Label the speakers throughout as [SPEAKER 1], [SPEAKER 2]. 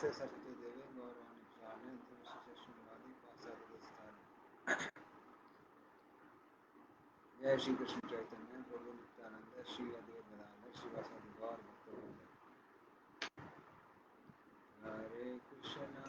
[SPEAKER 1] नमस्ते सरस्वती देवी गौरवाणी प्रचारणे विशिष्टवादी पाश्चात्य जय श्री कृष्ण चैतन्य प्रभु नित्यानंद श्री अद्वैत गदाधर श्रीवासादि गौर भक्तवृंद। हरे कृष्णा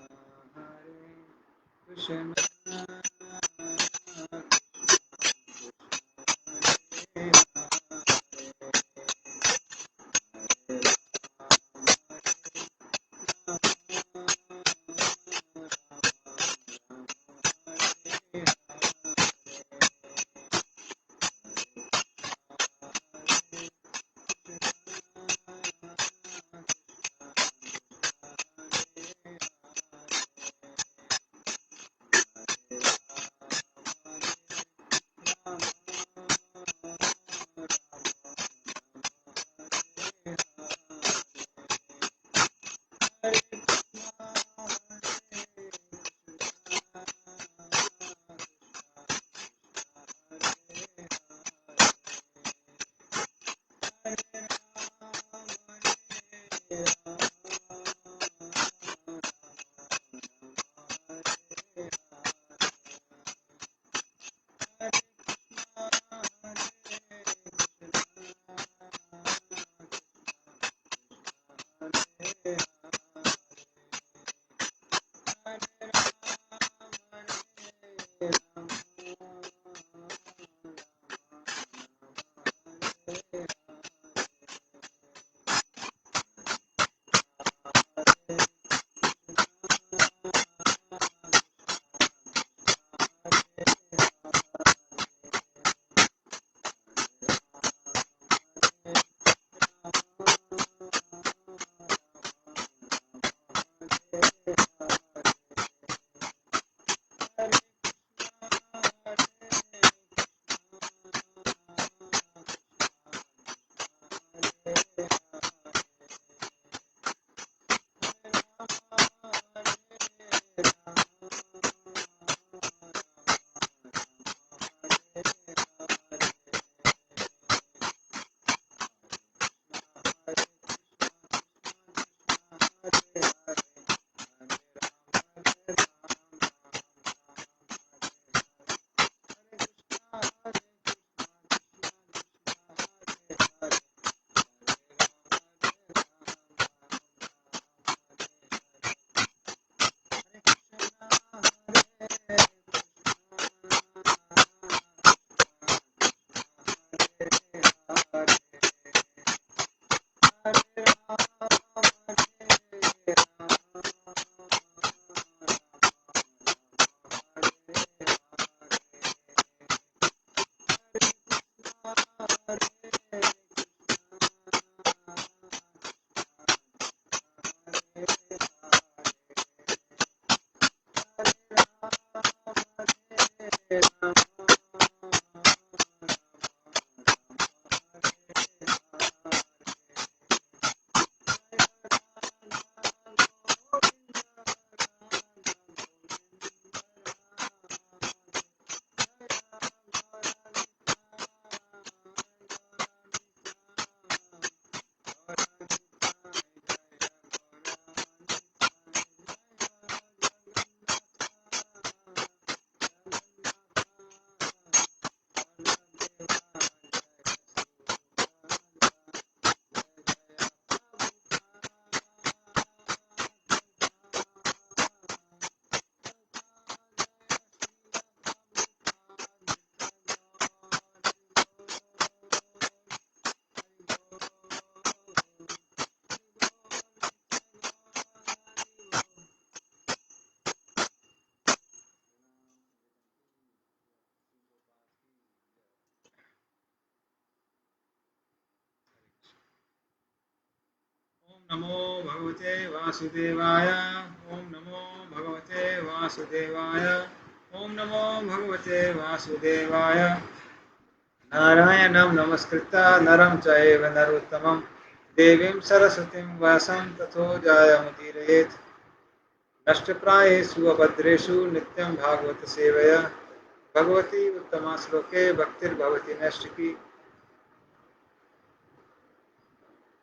[SPEAKER 1] नमो भगवते वासुदेवाय। ओम नमो भगवते वासुदेवाय। ओम नमो भगवते वासुदेवाय। नारायणं नमस्कृत्य नरं चैव नरोत्तमं देवीं सरस्वतीं व्यासं ततो जयमुदीरयेत्। नष्टप्रायेषु अभद्रेषु नित्यं भागवत सेवया भगवती उत्तमा श्लोके भक्तिर्भवति नैष्ठिकी।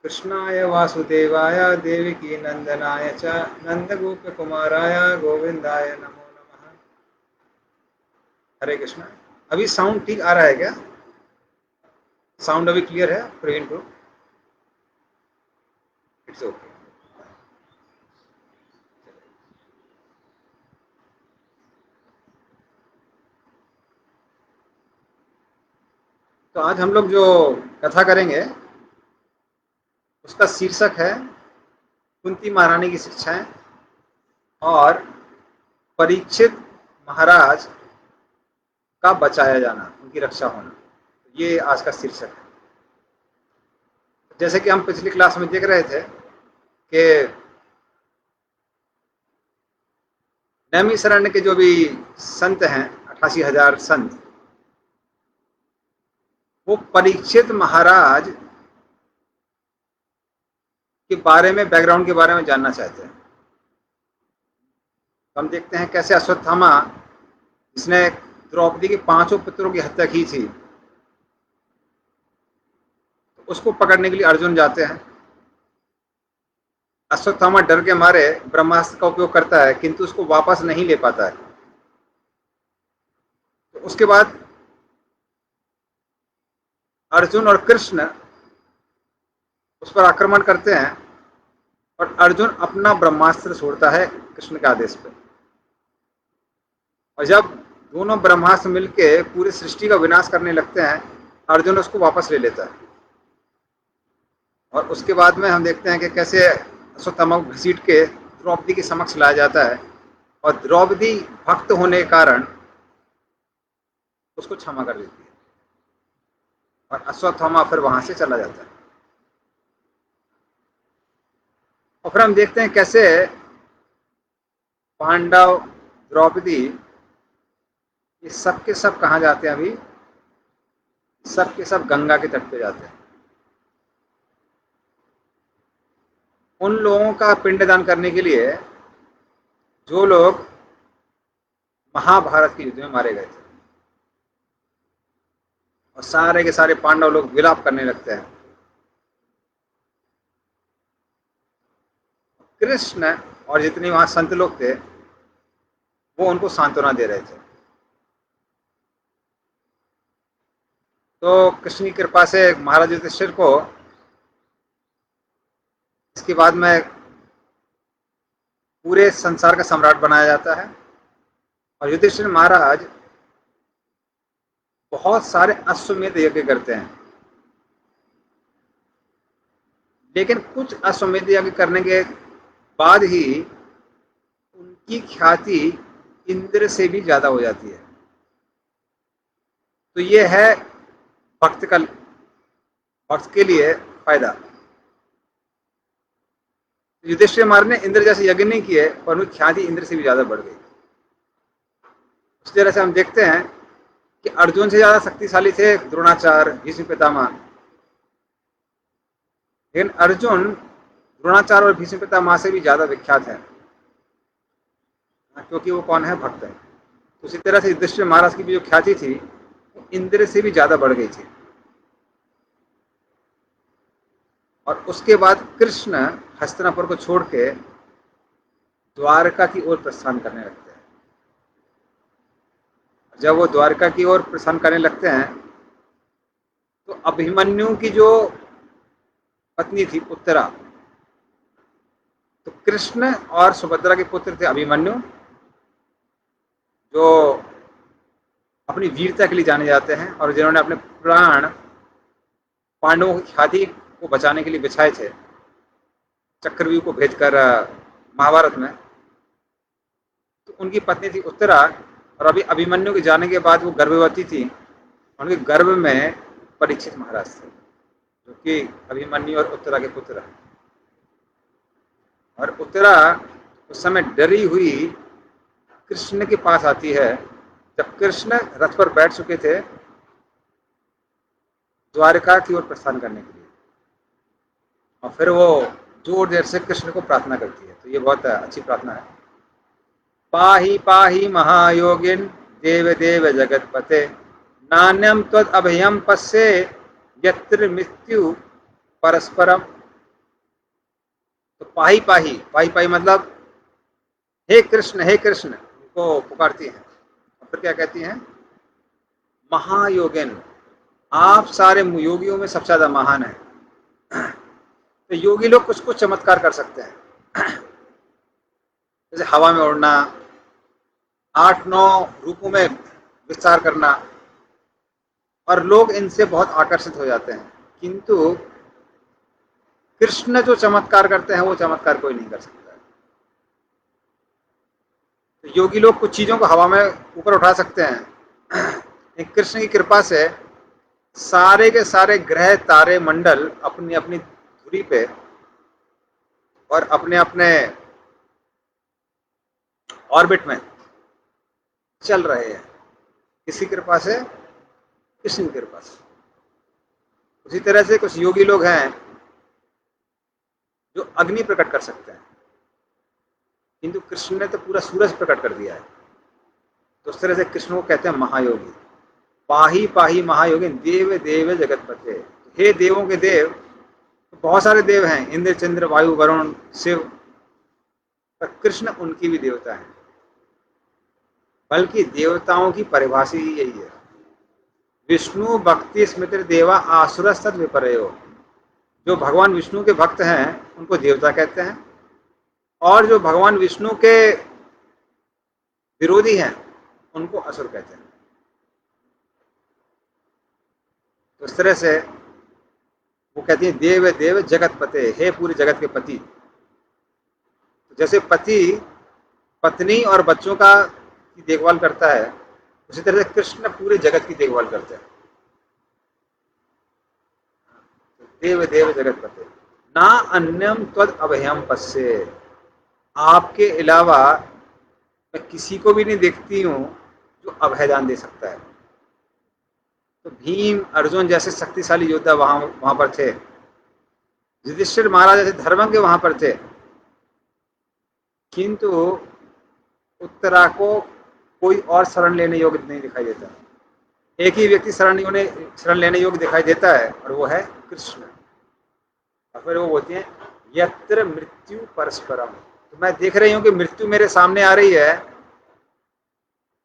[SPEAKER 1] कृष्णाय वासुदेवाय देवकी नंदनाय च नंदगोप कुमाराय गोविंदाय नमो नमः। हरे कृष्णा। अभी साउंड ठीक आ रहा है क्या? साउंड अभी क्लियर है? Present too it's okay. तो आज हम लोग जो कथा करेंगे उसका शीर्षक है कुंती महारानी की शिक्षाएं और परीक्षित महाराज का बचाया जाना, उनकी रक्षा होना। ये आज का शीर्षक है। जैसे कि हम पिछली क्लास में देख रहे थे कि नैमिषारण्य के जो भी संत हैं, 88,000 संत, वो परीक्षित महाराज के बारे में, बैकग्राउंड के बारे में जानना चाहते हैं। तो हम देखते हैं कैसे अश्वत्थामा, जिसने द्रौपदी के 5 पुत्रों की हत्या की थी, तो उसको पकड़ने के लिए अर्जुन जाते हैं। अश्वत्थामा डर के मारे ब्रह्मास्त्र का उपयोग करता है, किंतु उसको वापस नहीं ले पाता है। तो उसके बाद अर्जुन और कृष्ण उस पर आक्रमण करते हैं और अर्जुन अपना ब्रह्मास्त्र छोड़ता है कृष्ण के आदेश पर। और जब दोनों ब्रह्मास्त्र मिलके पूरी सृष्टि का विनाश करने लगते हैं, अर्जुन उसको वापस ले लेता है। और उसके बाद में हम देखते हैं कि कैसे अश्वत्थामा को घसीट के द्रौपदी के समक्ष लाया जाता है और द्रौपदी भक्त होने के कारण उसको क्षमा कर देती है और अश्वत्थामा फिर वहां से चला जाता है। और फिर हम देखते हैं कैसे पांडव, द्रौपदी, ये सब के सब कहाँ जाते हैं? अभी सब के सब गंगा के तट पे जाते हैं। उन लोगों का पिंडदान करने के लिए जो लोग महाभारत के युद्ध में मारे गए थे। और सारे के सारे पांडव लोग विलाप करने लगते हैं। कृष्ण और जितने वहां संत लोग थे वो उनको सांत्वना दे रहे थे। तो कृष्ण की कृपा से महाराज युधिष्ठिर को इसके बाद में पूरे संसार का सम्राट बनाया जाता है। और युधिष्ठिर महाराज बहुत सारे अश्वमेध यज्ञ करते हैं, लेकिन कुछ अश्वमेध यज्ञ करने के बाद ही उनकी ख्याति इंद्र से भी ज्यादा हो जाती है। तो ये है भक्त के लिए फायदा। युधिष्ठिर महाराज ने इंद्र जैसे यज्ञ नहीं किए, पर उनकी ख्याति इंद्र से भी ज्यादा बढ़ गई। उस तरह से हम देखते हैं कि अर्जुन से ज्यादा शक्तिशाली थे द्रोणाचार्य, भीष्म पितामह। लेकिन अर्जुन द्रोणाचार्य और भीष्म पितामह से भी ज्यादा विख्यात है, क्योंकि वो कौन है? भक्त है। तो उसी तरह से युधिष्ठिर महाराज की भी जो ख्याति थी वो इंद्र से भी ज्यादा बढ़ गई थी। और उसके बाद कृष्ण हस्तिनापुर को छोड़ के द्वारका की ओर प्रस्थान करने लगते हैं। जब वो द्वारका की ओर प्रस्थान करने लगते हैं तो अभिमन्यु की जो पत्नी थी उत्तरा, तो कृष्ण और सुभद्रा के पुत्र थे अभिमन्यु, जो अपनी वीरता के लिए जाने जाते हैं और जिन्होंने अपने प्राण पांडवों की ख्याति को बचाने के लिए बिछाए थे चक्रव्यूह को भेजकर महाभारत में। तो उनकी पत्नी थी उत्तरा, और अभी अभिमन्यु के जाने के बाद वो गर्भवती थी। उनके गर्भ में परीक्षित महाराज थे, जो कि अभिमन्यु और उत्तरा के पुत्र हैं। और उत्तरा उस समय डरी हुई कृष्ण के पास आती है, जब कृष्ण रथ पर बैठ चुके थे द्वारका की ओर प्रस्थान करने के लिए। और फिर वो जोर देर से कृष्ण को प्रार्थना करती है। तो ये बहुत अच्छी प्रार्थना है। पाहि पाहि महायोगिन देव देव जगतपते नान्यम त्वद अभयम पश्ये यत्र मृत्यु परस्परम तो पाही पाही पाही पाही मतलब हे कृष्ण उनको पुकारती हैं। और फिर क्या कहती हैं? महायोगिन, आप सारे योगियों में सबसे ज्यादा महान है। तो योगी लोग कुछ कुछ चमत्कार कर सकते हैं, जैसे हवा में उड़ना, 8-9 रूपों में विस्तार करना, और लोग इनसे बहुत आकर्षित हो जाते हैं। किंतु कृष्ण जो चमत्कार करते हैं वो चमत्कार कोई नहीं कर सकता है। तो योगी लोग कुछ चीजों को हवा में ऊपर उठा सकते हैं, कृष्ण की कृपा से सारे के सारे ग्रह तारे मंडल अपनी अपनी धुरी पे और अपने अपने ऑर्बिट में चल रहे हैं। किसी कृपा से? कृष्ण की कृपा से। उसी तरह से कुछ योगी लोग हैं जो अग्नि प्रकट कर सकते हैं, किंतु कृष्ण ने तो पूरा सूरज प्रकट कर दिया है। तो उस तरह से कृष्ण को कहते हैं महायोगी। पाही पाही महायोगी देव देव जगतपते, हे देवों के देव। बहुत सारे देव हैं, इंद्र चंद्र वायु वरुण शिव, पर कृष्ण उनकी भी देवता है। बल्कि देवताओं की परिभाषा ही यही है, विष्णु भक्ति स्मृति देवा आसुर सद विपर्यो। जो भगवान विष्णु के भक्त हैं उनको देवता कहते हैं, और जो भगवान विष्णु के विरोधी हैं उनको असुर कहते हैं। तो इस तरह से वो कहती है देव देव जगत पते, हे पूरे जगत के पति। तो जैसे पति पत्नी और बच्चों का की देखभाल करता है, उसी तरह से कृष्ण पूरे जगत की देखभाल करते हैं। देव देव जगत पते ना अन्यम त्वद अभयम पश्ये, आपके अलावा मैं किसी को भी नहीं देखती हूँ जो अभयदान दे सकता है। तो भीम अर्जुन जैसे शक्तिशाली योद्धा वहां पर थे, युधिष्ठिर महाराज जैसे धर्मज्ञ वहां पर थे, किंतु उत्तरा को कोई और शरण लेने योग्य नहीं दिखाई देता। एक ही व्यक्ति शरण लेने योग्य दिखाई देता है, और वो है कृष्ण। और फिर वो बोलती हैं यत्र मृत्यु परस्परम, तो मैं देख रही हूँ कि मृत्यु मेरे सामने आ रही है,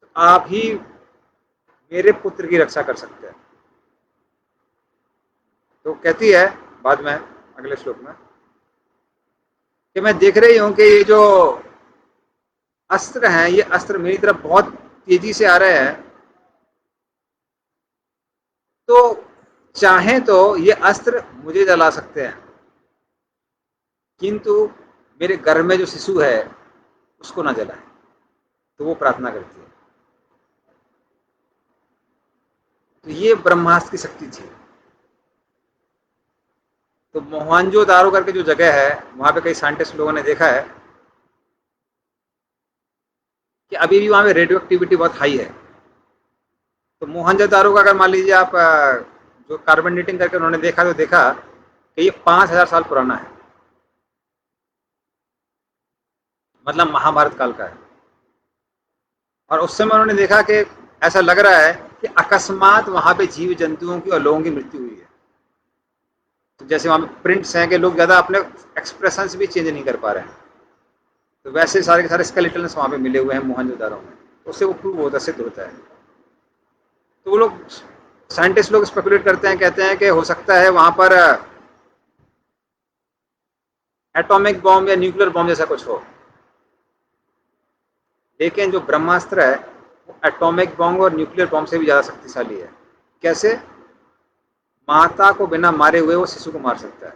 [SPEAKER 1] तो आप ही मेरे पुत्र की रक्षा कर सकते हैं। तो कहती है बाद में अगले श्लोक में कि मैं देख रही हूं कि ये जो अस्त्र हैं, ये अस्त्र मेरी तरफ बहुत तेजी से आ रहे हैं, तो चाहें तो ये अस्त्र मुझे जला सकते हैं, किंतु मेरे घर में जो शिशु है उसको ना जलाए। तो वो प्रार्थना करती है। तो ये ब्रह्मास्त्र की शक्ति थी। तो मोहनजोदारो करके जो जगह है, वहां पे कई साइंटिस्ट लोगों ने देखा है कि अभी भी वहां पे रेडियो एक्टिविटी बहुत हाई है। तो मोहनजोदारो का अगर मान लीजिए आप जो कार्बन डेटिंग करके उन्होंने देखा, तो देखा कि ये 5000 साल पुराना है, मतलब महाभारत काल का है। और उस समय उन्होंने देखा कि ऐसा लग रहा है कि अकस्मात वहां पे जीव जंतुओं की और लोगों की मृत्यु हुई है। तो जैसे वहां पे प्रिंट्स हैं कि लोग ज्यादा अपने एक्सप्रेशंस भी चेंज नहीं कर पा रहे हैं, तो वैसे सारे के सारे स्केलेटन्स वहां पे मिले हुए हैं मोहनजोदारो में। उससे वो प्रूव होता, सिद्ध होता है। तो वो लोग साइंटिस्ट लोग स्पेकुलेट करते हैं, कहते हैं कि हो सकता है वहां पर एटॉमिक बॉम्ब या न्यूक्लियर बॉम्ब जैसा कुछ हो। लेकिन जो ब्रह्मास्त्र है वो एटॉमिक बॉम्ब और न्यूक्लियर बॉम्ब से भी ज्यादा शक्तिशाली है। कैसे? माता को बिना मारे हुए वो शिशु को मार सकता है,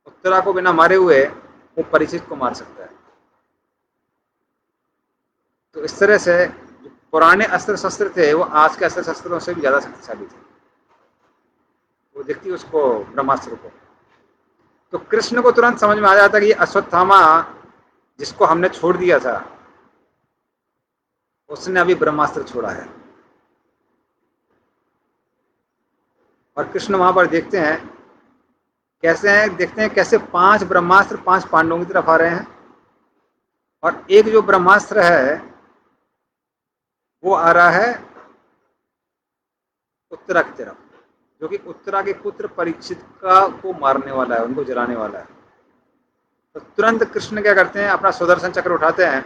[SPEAKER 1] उत्तरा को बिना मारे हुए वो परीक्षित को मार सकता है। तो इस तरह से जो पुराने अस्त्र शस्त्र थे वो आज के अस्त्र शस्त्रों से भी ज्यादा शक्तिशाली थे। वो देखती है उसको, ब्रह्मास्त्र को। तो कृष्ण को तुरंत समझ में आ जाता कि ये अश्वत्थामा जिसको हमने छोड़ दिया था, उसने अभी ब्रह्मास्त्र छोड़ा है। और कृष्ण वहां पर देखते हैं कैसे 5 ब्रह्मास्त्र 5 पांडवों की तरफ आ रहे हैं, और एक जो ब्रह्मास्त्र है वो आ रहा है उत्तरा की तरफ, जो कि उत्तरा के पुत्र परीक्षित का को मारने वाला है, उनको जलाने वाला है। तो तुरंत कृष्ण क्या करते हैं, अपना सुदर्शन चक्र उठाते हैं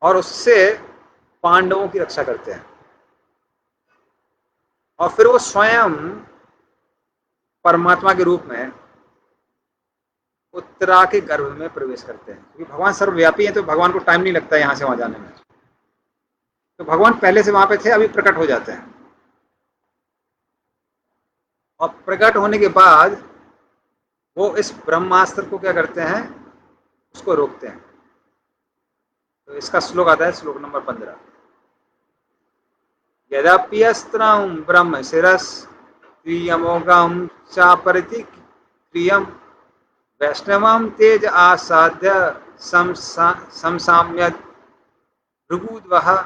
[SPEAKER 1] और उससे पांडवों की रक्षा करते हैं, और फिर वो स्वयं परमात्मा के रूप में उत्तरा के गर्भ में प्रवेश करते हैं, क्योंकि भगवान सर्वव्यापी हैं, तो भगवान को टाइम नहीं लगता है यहाँ से वहां जाने में। तो भगवान पहले से वहां पे थे, अभी प्रकट हो जाते हैं, और प्रकट होने के बाद वो इस ब्रह्मास्त्र को क्या करते हैं, उसको रोकते हैं। तो इसका श्लोक आता है, श्लोक नंबर 15। यद्यप्यस्त्रं ब्रह्म शिरस क्रियमोगम चापरिति क्रियम वैष्णवम तेज आसाध्य समसाम्य भृगुद्वह।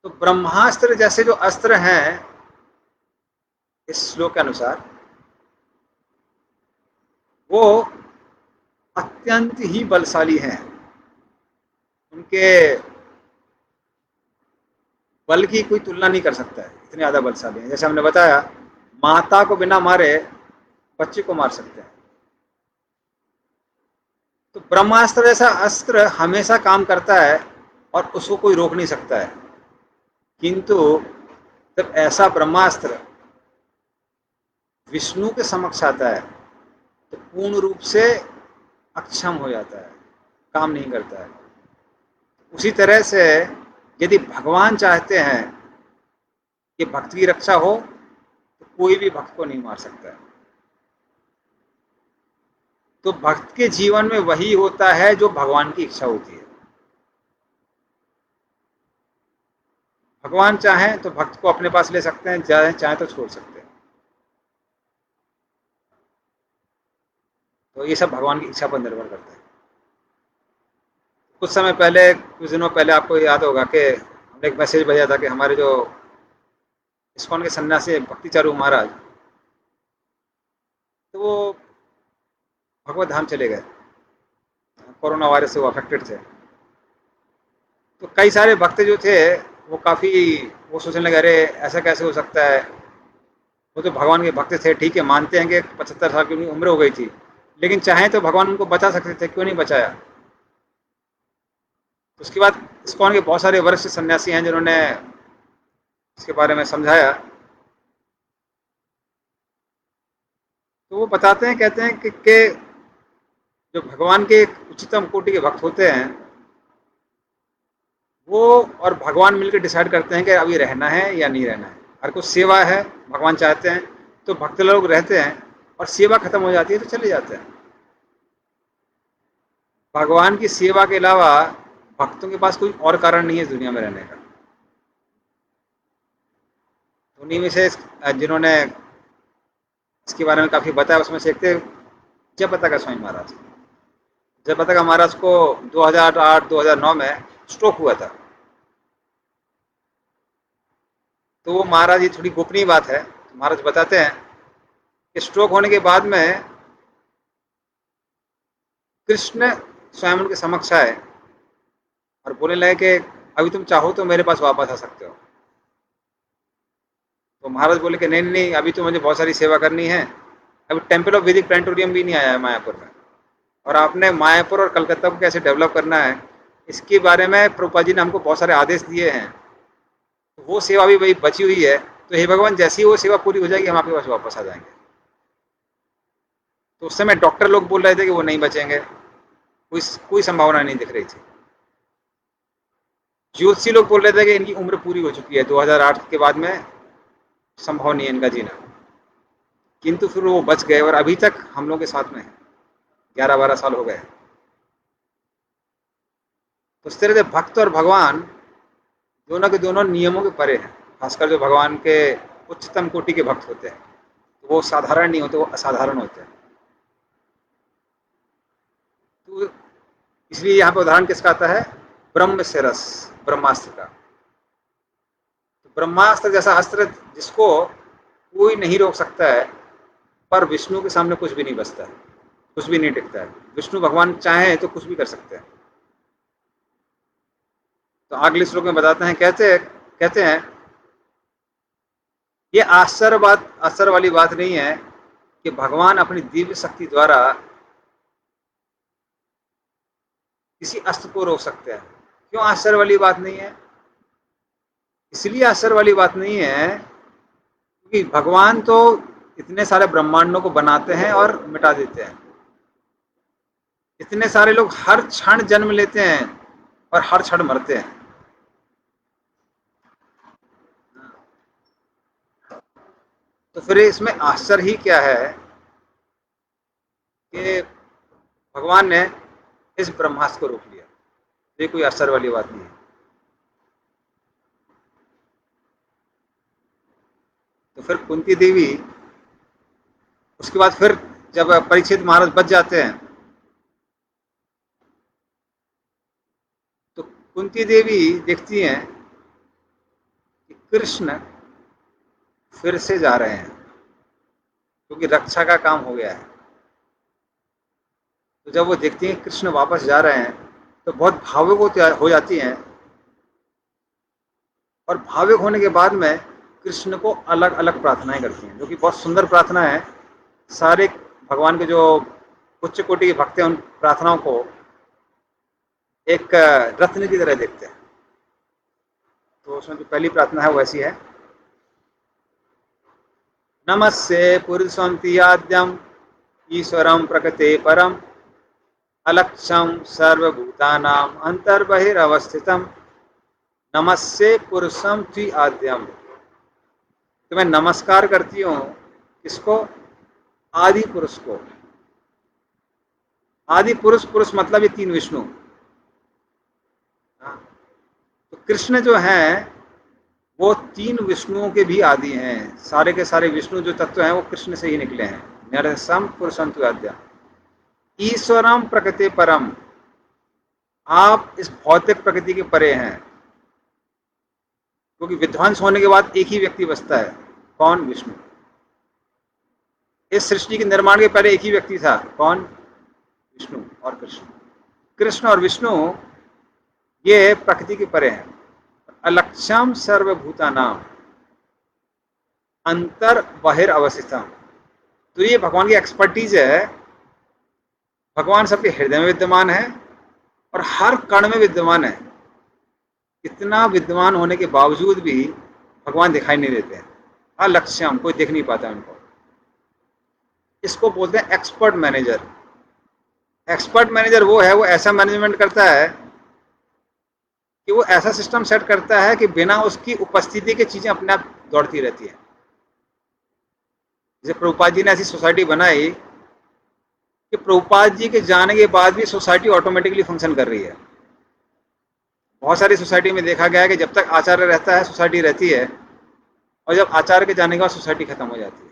[SPEAKER 1] तो ब्रह्मास्त्र जैसे जो अस्त्र हैं, इस श्लोक के अनुसार वो अत्यंत ही बलशाली हैं। उनके बल की कोई तुलना नहीं कर सकता है, इतने ज्यादा बलशाली हैं। जैसे हमने बताया, माता को बिना मारे बच्चे को मार सकते हैं। तो ब्रह्मास्त्र जैसा अस्त्र हमेशा काम करता है और उसको कोई रोक नहीं सकता है, किंतु जब ऐसा ब्रह्मास्त्र विष्णु के समक्ष आता है तो पूर्ण रूप से अक्षम हो जाता है, काम नहीं करता है। उसी तरह से यदि भगवान चाहते हैं कि भक्त की रक्षा हो, तो कोई भी भक्त को नहीं मार सकता है। तो भक्त के जीवन में वही होता है जो भगवान की इच्छा होती है। भगवान चाहें तो भक्त को अपने पास ले सकते हैं, चाहे तो छोड़ सकते हैं। तो ये सब भगवान की इच्छा पर निर्भर करता है। कुछ समय पहले, कुछ दिनों पहले आपको याद होगा कि हमने एक मैसेज भेजा था कि हमारे जो इस्कॉन के सन्यासी भक्ति चारू महाराज, तो वो भगवत धाम चले गए, कोरोना वायरस से वो अफेक्टेड थे। तो कई सारे भक्त जो थे वो काफ़ी, वो सोचने लगे अरे ऐसा कैसे हो सकता है, वो तो भगवान के भक्त थे, ठीक है मानते हैं कि 75 साल की उनकी उम्र हो गई थी, लेकिन चाहे तो भगवान उनको बचा सकते थे, क्यों नहीं बचाया। तो उसके बाद इस्कॉन के बहुत सारे वरिष्ठ सन्यासी हैं जिन्होंने इसके बारे में समझाया। तो वो बताते हैं, कहते हैं कि जो भगवान के उच्चतम कोटि के भक्त होते हैं, वो और भगवान मिलकर डिसाइड करते हैं कि अभी रहना है या नहीं रहना है। हर कुछ सेवा है, भगवान चाहते हैं तो भक्त लोग रहते हैं, और सेवा खत्म हो जाती है तो चले जाते हैं। भगवान की सेवा के अलावा भक्तों के पास कोई और कारण नहीं है इस दुनिया में रहने का। उन्हीं में से जिन्होंने इसके बारे में काफ़ी बताया, उसमें से एक थे जयप्रताप स्वामी महाराज। जयप्रताप महाराज को 2008-2009 में स्ट्रोक हुआ था। तो वो महाराज, ये थोड़ी गोपनीय बात है, महाराज बताते हैं कि स्ट्रोक होने के बाद में कृष्ण स्वयं उनके समक्ष आए और बोलने लगे कि अभी तुम चाहो तो मेरे पास वापस आ सकते हो। तो महाराज बोले कि नहीं नहीं, अभी तो मुझे बहुत सारी सेवा करनी है, अभी टेम्पल ऑफ वैदिक प्लानिटोरियम भी नहीं आया है मायापुर में, और आपने मायापुर और कलकत्ता को कैसे डेवलप करना है इसके बारे में प्रभुपाद जी ने हमको बहुत सारे आदेश दिए हैं। तो वो सेवा भी वही बची हुई है, तो हे भगवान जैसी वो सेवा पूरी हो जाएगी हम आपके पास वापस आ जाएंगे। तो उस समय डॉक्टर लोग बोल रहे थे कि वो नहीं बचेंगे, कोई संभावना नहीं दिख रही थी। ज्योतिषी लोग बोल रहे थे कि इनकी उम्र पूरी हो चुकी है, 2008 के बाद में संभव नहीं है इनका जीना, किंतु फिर वो बच गए और अभी तक हम लोग के साथ में है, 11-12 साल हो गए। तो इस तरह से भक्त और भगवान दोनों के दोनों नियमों के परे हैं। खासकर जो भगवान के उच्चतम कोटि के भक्त होते हैं, तो वो साधारण नहीं होते, वो असाधारण होते हैं। तो इसलिए यहाँ पे उदाहरण किसका आता है, ब्रह्म से रस, ब्रह्मास्त्र का। तो ब्रह्मास्त्र जैसा अस्त्र जिसको कोई नहीं रोक सकता है, पर विष्णु के सामने कुछ भी नहीं बचता है, कुछ भी नहीं टिकता है। विष्णु भगवान चाहे तो कुछ भी कर सकते हैं। तो अगले श्लोक में बताते हैं, कहते हैं ये आश्चर्य वाली बात नहीं है कि भगवान अपनी दिव्य शक्ति द्वारा किसी अस्त्र को रोक सकते हैं। क्यों आश्चर्य वाली बात नहीं है? इसलिए आश्चर्य वाली बात नहीं है क्योंकि भगवान तो इतने सारे ब्रह्मांडों को बनाते हैं और मिटा देते हैं। इतने सारे लोग हर क्षण जन्म लेते हैं और हर क्षण मरते हैं। तो फिर इसमें आश्चर्य ही क्या है कि भगवान ने इस ब्रह्मास्त्र को रोक लिया। ये कोई आश्चर्य वाली बात नहीं है। तो फिर कुंती देवी उसके बाद फिर जब परीक्षित महाराज बच जाते हैं तो कुंती देवी देखती हैं कि कृष्ण फिर से जा रहे हैं क्योंकि रक्षा का काम हो गया है। तो जब वो देखती हैं कृष्ण वापस जा रहे हैं तो बहुत भावुक हो जाती हैं और भावुक होने के बाद में कृष्ण को अलग अलग प्रार्थनाएं करती हैं, जो कि बहुत सुंदर प्रार्थना है। सारे भगवान के जो उच्च कोटि के भक्त हैं उन प्रार्थनाओं को एक रत्न की तरह देखते हैं। तो उसमें जो पहली प्रार्थना है वो ऐसी है, नमस्ते पुरुषंति आद्यम ईश्वरम प्रकृते परम अलक्षम सर्वभूतानाम अंतर्बहिरवस्थितम नमस्ते पुरुषम त्रि आद्यम। तो मैं नमस्कार करती हूँ किसको? आदि पुरुष को। आदि पुरुष, पुरुष मतलब ये तीन विष्णु। तो कृष्ण जो हैं वो तीन विष्णुओं के भी आदि हैं। सारे के सारे विष्णु जो तत्व हैं वो कृष्ण से ही निकले हैं। नरसम पुरुषम त्रि आद्यम ईश्वरम प्रकृति परम। आप इस भौतिक प्रकृति के परे हैं क्योंकि विध्वंस होने के बाद एक ही व्यक्ति बचता है। कौन? विष्णु। इस सृष्टि के निर्माण के पहले एक ही व्यक्ति था। कौन? विष्णु और कृष्ण। कृष्ण और विष्णु ये प्रकृति के परे हैं। अलक्षम सर्वभूतानाम अंतर बहिर अवस्थितम। तो ये भगवान की एक्सपर्टीज है। भगवान सबके हृदय में विद्यमान है और हर कण में विद्यमान है। इतना विद्यमान होने के बावजूद भी भगवान दिखाई नहीं देते हैं। अलक्ष्यम, कोई देख नहीं पाता उनको। इसको बोलते हैं एक्सपर्ट मैनेजर। एक्सपर्ट मैनेजर वो है, वो ऐसा मैनेजमेंट करता है कि वो ऐसा सिस्टम सेट करता है कि बिना उसकी उपस्थिति के चीजें अपने आप दौड़ती रहती है। जैसे प्रभुपाद जी ने ऐसी सोसाइटी बनाई कि प्रभुपाद जी के जाने के बाद भी सोसाइटी ऑटोमेटिकली फंक्शन कर रही है। बहुत सारी सोसाइटी में देखा गया है कि जब तक आचार्य रहता है सोसाइटी रहती है और जब आचार्य के जाने के बाद सोसाइटी खत्म हो जाती है।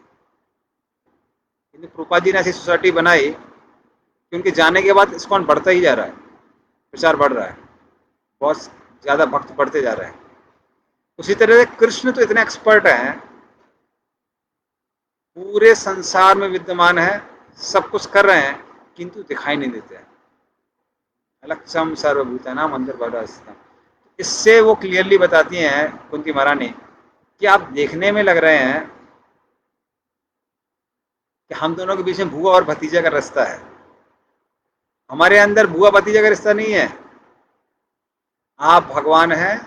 [SPEAKER 1] किंतु प्रभुपाद जी ने ऐसी सोसाइटी बनाई कि उनके जाने के बाद इस्कॉन बढ़ता ही जा रहा है, प्रचार बढ़ रहा है, बहुत ज़्यादा भक्त बढ़ते जा रहे हैं। उसी तरह से कृष्ण तो इतने एक्सपर्ट हैं, पूरे संसार में विद्यमान है, सब कुछ कर रहे हैं किंतु दिखाई नहीं देते हैं। अलक्षम सर्वभूतानाम अंतर्बहिरवस्थितम। इससे वो क्लियरली बताती हैं कुंती महारानी कि आप देखने में लग रहे हैं कि हम दोनों के बीच में बुआ और भतीजा का रिश्ता है। हमारे अंदर बुआ भतीजा का रिश्ता नहीं है। आप भगवान हैं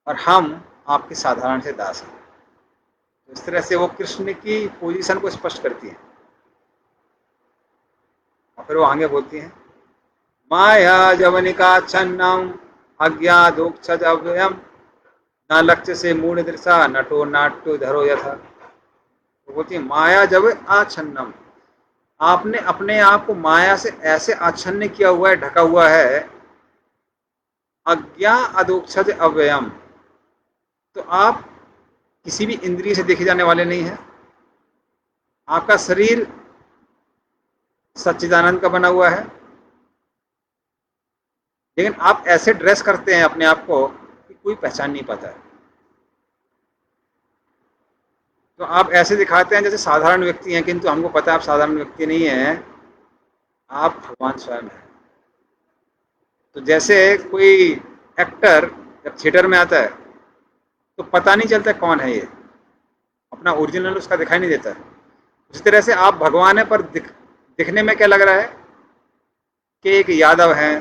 [SPEAKER 1] और हम आपके साधारण से दास हैं। तो इस तरह से वो कृष्ण की पोजीशन को स्पष्ट करती हैं। और फिर वो आगे बोलती हैं, माया जवनिका छन्नम अज्ञादोक्षजव्ययम न लक्ष्य से मूढ़ दृशा नटो नाट्यो धरो यथा। तो बोलती है माया जब आच्छन्नम, आपने अपने आप को माया से ऐसे आच्छन्न किया हुआ है, ढका हुआ है। अज्ञा अदोक्षज अव्ययम, तो आप किसी भी इंद्रिय से देखे जाने वाले नहीं हैं। आपका शरीर सच्चिदानंद का बना हुआ है, लेकिन आप ऐसे ड्रेस करते हैं अपने आप को कि कोई पहचान नहीं पाता है। तो आप ऐसे दिखाते हैं जैसे साधारण व्यक्ति हैं, किंतु हमको पता है आप साधारण व्यक्ति नहीं हैं, आप भगवान स्वयं हैं। तो जैसे कोई एक्टर जब थिएटर में आता है तो पता नहीं चलता कौन है ये, अपना ओरिजिनल उसका दिखाई नहीं देता है। उसी तरह से आप भगवान है, पर दिखने में क्या लग रहा है कि एक यादव हैं,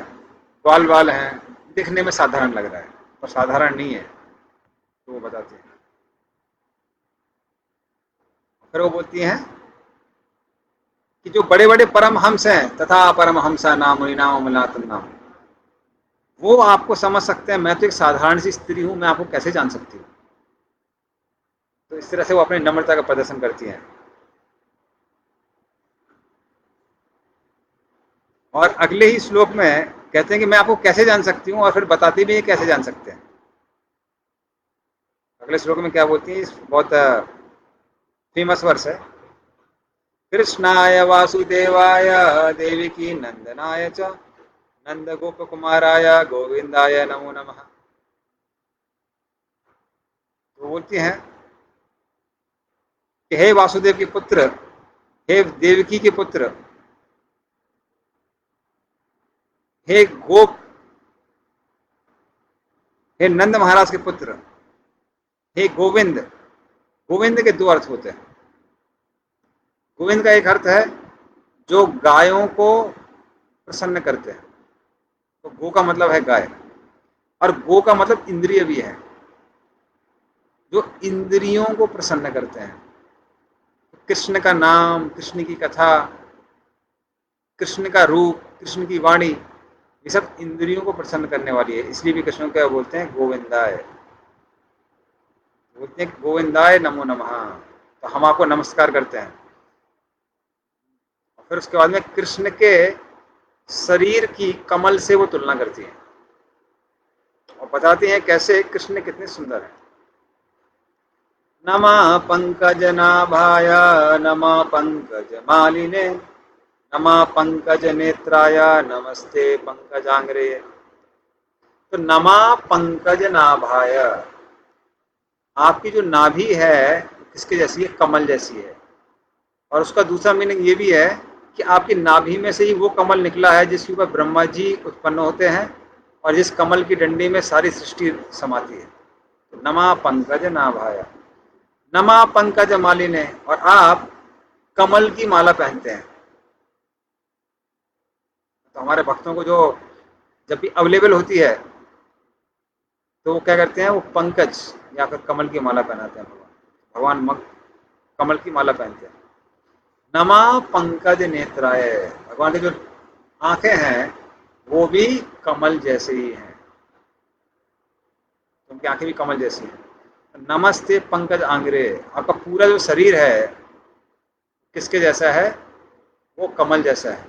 [SPEAKER 1] ग्वाल वाल हैं, दिखने में साधारण लग रहा है, पर साधारण नहीं है। तो वो बताते हैं। फिर वो बोलती हैं कि जो बड़े बड़े परमहंस हैं, तथा परमहंसा नाम नाम मलातम नाम, वो आपको समझ सकते हैं। मैं तो एक साधारण सी स्त्री हूं, मैं आपको कैसे जान सकती हूँ। तो इस तरह से वो अपनी नम्रता का प्रदर्शन करती हैं। और अगले ही श्लोक में कहते हैं कि मैं आपको कैसे जान सकती हूँ, और फिर बताती भी है कैसे जान सकते हैं। अगले श्लोक में क्या बोलती है, बहुत फेमस वर्स है। कृष्णाय वासुदेवाय देवकी नंदनाय च नंद गोप कुमाराय गोविंदाय नमो नमः। तो बोलती हैं कि हे वासुदेव के पुत्र, हे देवकी के पुत्र, हे गोप, हे नंद महाराज के पुत्र, हे गोविंद। गोविंद के दो अर्थ होते हैं। गोविंद का एक अर्थ है जो गायों को प्रसन्न करते हैं, तो गो का मतलब है गाय, और गो का मतलब इंद्रिय भी है, जो इंद्रियों को प्रसन्न करते हैं। कृष्ण का नाम, कृष्ण की कथा, कृष्ण का रूप, कृष्ण की वाणी, ये सब इंद्रियों को प्रसन्न करने वाली है। इसलिए भी कृष्ण को क्या बोलते हैं, गोविंदाय। बोलते हैं गोविंदाय नमो नमः, तो हम आपको नमस्कार करते हैं। और फिर उसके बाद में कृष्ण के शरीर की कमल से वो तुलना करती है और बताती हैं कैसे कृष्ण कितने सुंदर हैं। नमः पंकज नाभाय नमः पंकज मालिने नमः पंकज नेत्राय नमस्ते पंकजांग्रे। तो नमः पंकज नाभाय, आपकी जो नाभि है किसके जैसी है, कमल जैसी है। और उसका दूसरा मीनिंग ये भी है कि आपकी नाभि में से ही वो कमल निकला है जिसके ऊपर ब्रह्मा जी उत्पन्न होते हैं और जिस कमल की डंडी में सारी सृष्टि समाती है। तो नमा पंकज नाभाया, नमा पंकज मालिने, और आप कमल की माला पहनते हैं। तो हमारे भक्तों को जो जब भी अवेलेबल होती है तो वो क्या करते हैं, वो पंकज या फिर कमल की माला पहनाते हैं। भगवान कमल की माला पहनते हैं। नमा पंकज नेत्राय, भगवान की जो आंखें हैं वो भी कमल जैसे ही हैं, उनकी आंखें भी कमल जैसी हैं। नमस्ते पंकज आंग्रे, आपका पूरा जो शरीर है किसके जैसा है, वो कमल जैसा है।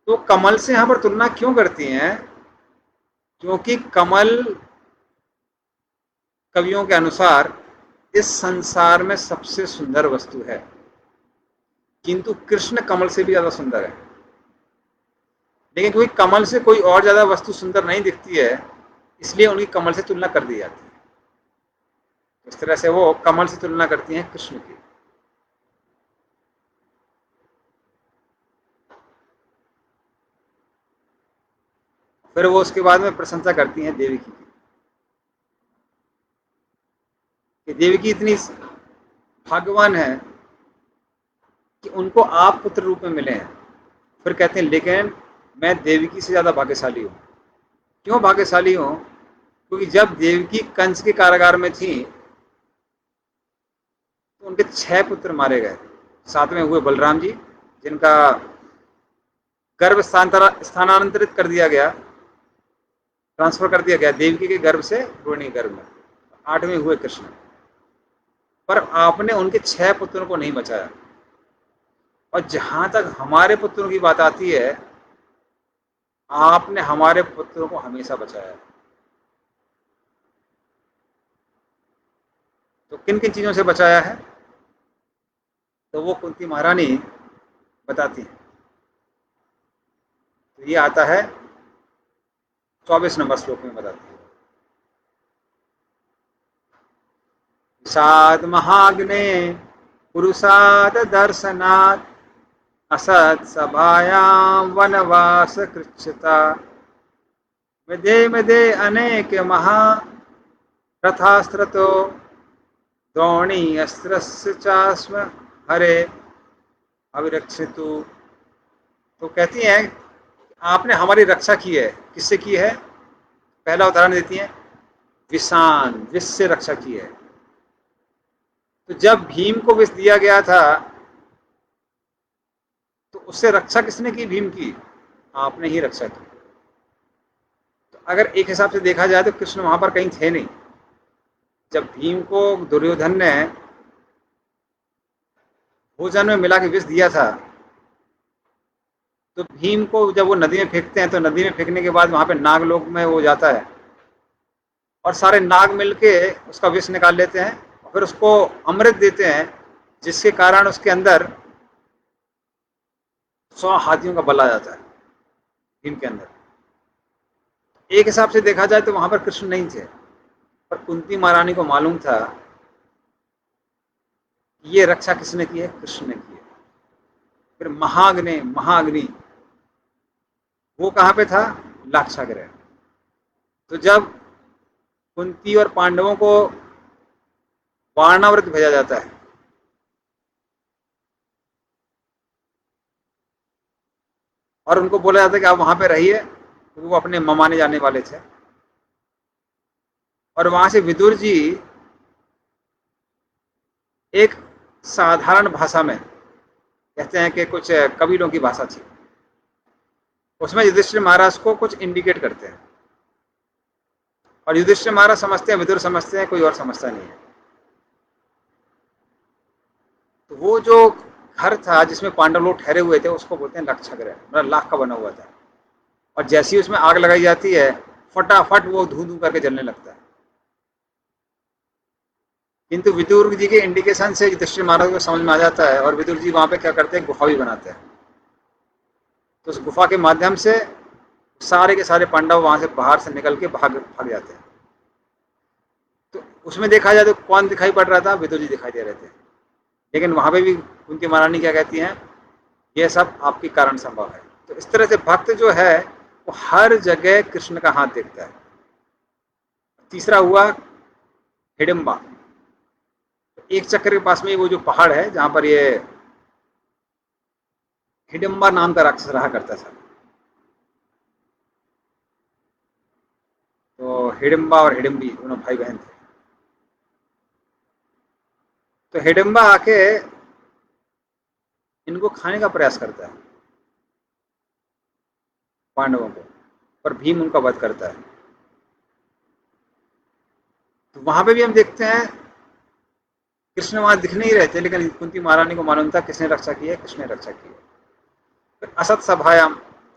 [SPEAKER 1] तो कमल से यहाँ पर तुलना क्यों करती हैं, क्योंकि कमल कवियों के अनुसार इस संसार में सबसे सुंदर वस्तु है, किंतु कृष्ण कमल से भी ज्यादा सुंदर है। लेकिन क्योंकि कमल से कोई और ज्यादा वस्तु सुंदर नहीं दिखती है, इसलिए उनकी कमल से तुलना कर दी जाती है। इस तरह से वो कमल से तुलना करती हैं कृष्ण की। फिर वो उसके बाद में प्रशंसा करती हैं देवकी की, कि देवकी इतनी भाग्यवान है कि उनको आप पुत्र रूप में मिले हैं। फिर कहते हैं लेकिन मैं देवकी से ज्यादा भाग्यशाली हूँ। क्यों भाग्यशाली हूँ, क्योंकि जब देवकी कंस के कारागार में थी तो उनके 6 पुत्र मारे गए। साथ में हुए बलराम जी, जिनका गर्भ स्थानांतरित कर दिया गया, ट्रांसफर कर दिया गया देवकी के गर्भ से रोहिणी गर्भ में। 8वें हुए कृष्ण, पर आपने उनके 6 पुत्रों को नहीं बचाया। और जहां तक हमारे पुत्रों की बात आती है, आपने हमारे पुत्रों को हमेशा बचाया। तो किन किन चीजों से बचाया है, तो वो कुंती महारानी बताती है। तो ये आता है 24 नंबर श्लोक में बताती है। साद महाग्ने पुरुषाद दर्शनात् असत सभायां वनवास कृच्छता विदे विदे अनेक महा रथास्त्रतो द्रोणी अस्त्रस्य चास्म हरे अविरक्षितु, तो कहती हैं आपने हमारी रक्षा की है। किससे की है? पहला उदाहरण देती हैं, विषान, विष से रक्षा की है। तो जब भीम को विष दिया गया था तो उससे रक्षा किसने की? भीम की। आपने ही रक्षा की। तो अगर एक हिसाब से देखा जाए तो कृष्ण वहां पर कहीं थे नहीं। जब भीम को दुर्योधन ने भोजन में मिला के विष दिया था तो भीम को जब वो नदी में फेंकते हैं तो नदी में फेंकने के बाद वहां पे नागलोक में वो जाता है और सारे नाग मिलके उसका विष निकाल लेते हैं और फिर उसको अमृत देते हैं, जिसके कारण उसके अंदर 100 हाथियों का बल आ जाता है भीम के अंदर। एक हिसाब से देखा जाए तो वहां पर कृष्ण नहीं थे, पर कुंती महारानी को मालूम था कि ये रक्षा किसने की है? कृष्ण ने की है। फिर महाग्नि, महाग्नि वो कहां पे था? लाक्षागृह। तो जब कुंती और पांडवों को वारणावृत भेजा जाता है और उनको बोला जाता है कि आप वहां पे रहिए, तो वो अपने ममाने जाने वाले थे। और वहां से विदुर जी एक साधारण भाषा में, कहते हैं कि कुछ कबीलों की भाषा थी, उसमें युधिष्ठिर महाराज को कुछ इंडिकेट करते हैं और युधिष्ठिर महाराज समझते हैं, विदुर समझते हैं, कोई और समझता नहीं है। तो वो जो घर था जिसमें पांडव लोग ठहरे हुए थे उसको बोलते हैं लक्षागृह, मतलब लाख का बना हुआ था। और जैसे ही उसमें आग लगाई जाती है फटाफट वो धू धू करके जलने लगता है। किंतु विदुर जी के इंडिकेशन से युधिष्ठिर महाराज को समझ में आ जाता है और विदुर जी वहां पे क्या करते हैं, गुफा भी बनाते हैं। तो उस गुफा के माध्यम से सारे के सारे पांडव वहां से बाहर से निकल के भाग भाग जाते हैं। तो उसमें देखा जाए तो कौन दिखाई पड़ रहा था? विदुर जी दिखाई दे रहे थे। लेकिन वहां पे भी उनकी महारानी क्या कहती हैं, ये सब आपके कारण संभव है। तो इस तरह से भक्त जो है वो हर जगह कृष्ण का हाथ देखता है। तीसरा हुआ हिडिम्बा। एक चक्र के पास में वो जो पहाड़ है जहां पर ये हिडिम्बा नाम का राक्षस रहा करता था। तो हिडिम्बा और हिडिम्बी दोनों भाई बहन थे। तो हिडिम्बा आके इनको खाने का प्रयास करता है, पांडवों को, पर भीम उनका वध करता है। तो वहां पे भी हम देखते हैं कृष्ण वहां दिख नहीं रहे थे, लेकिन कुंती महारानी को मालूम था किसने रक्षा की है, कृष्ण ने रक्षा की है। फिर असत सभायाम,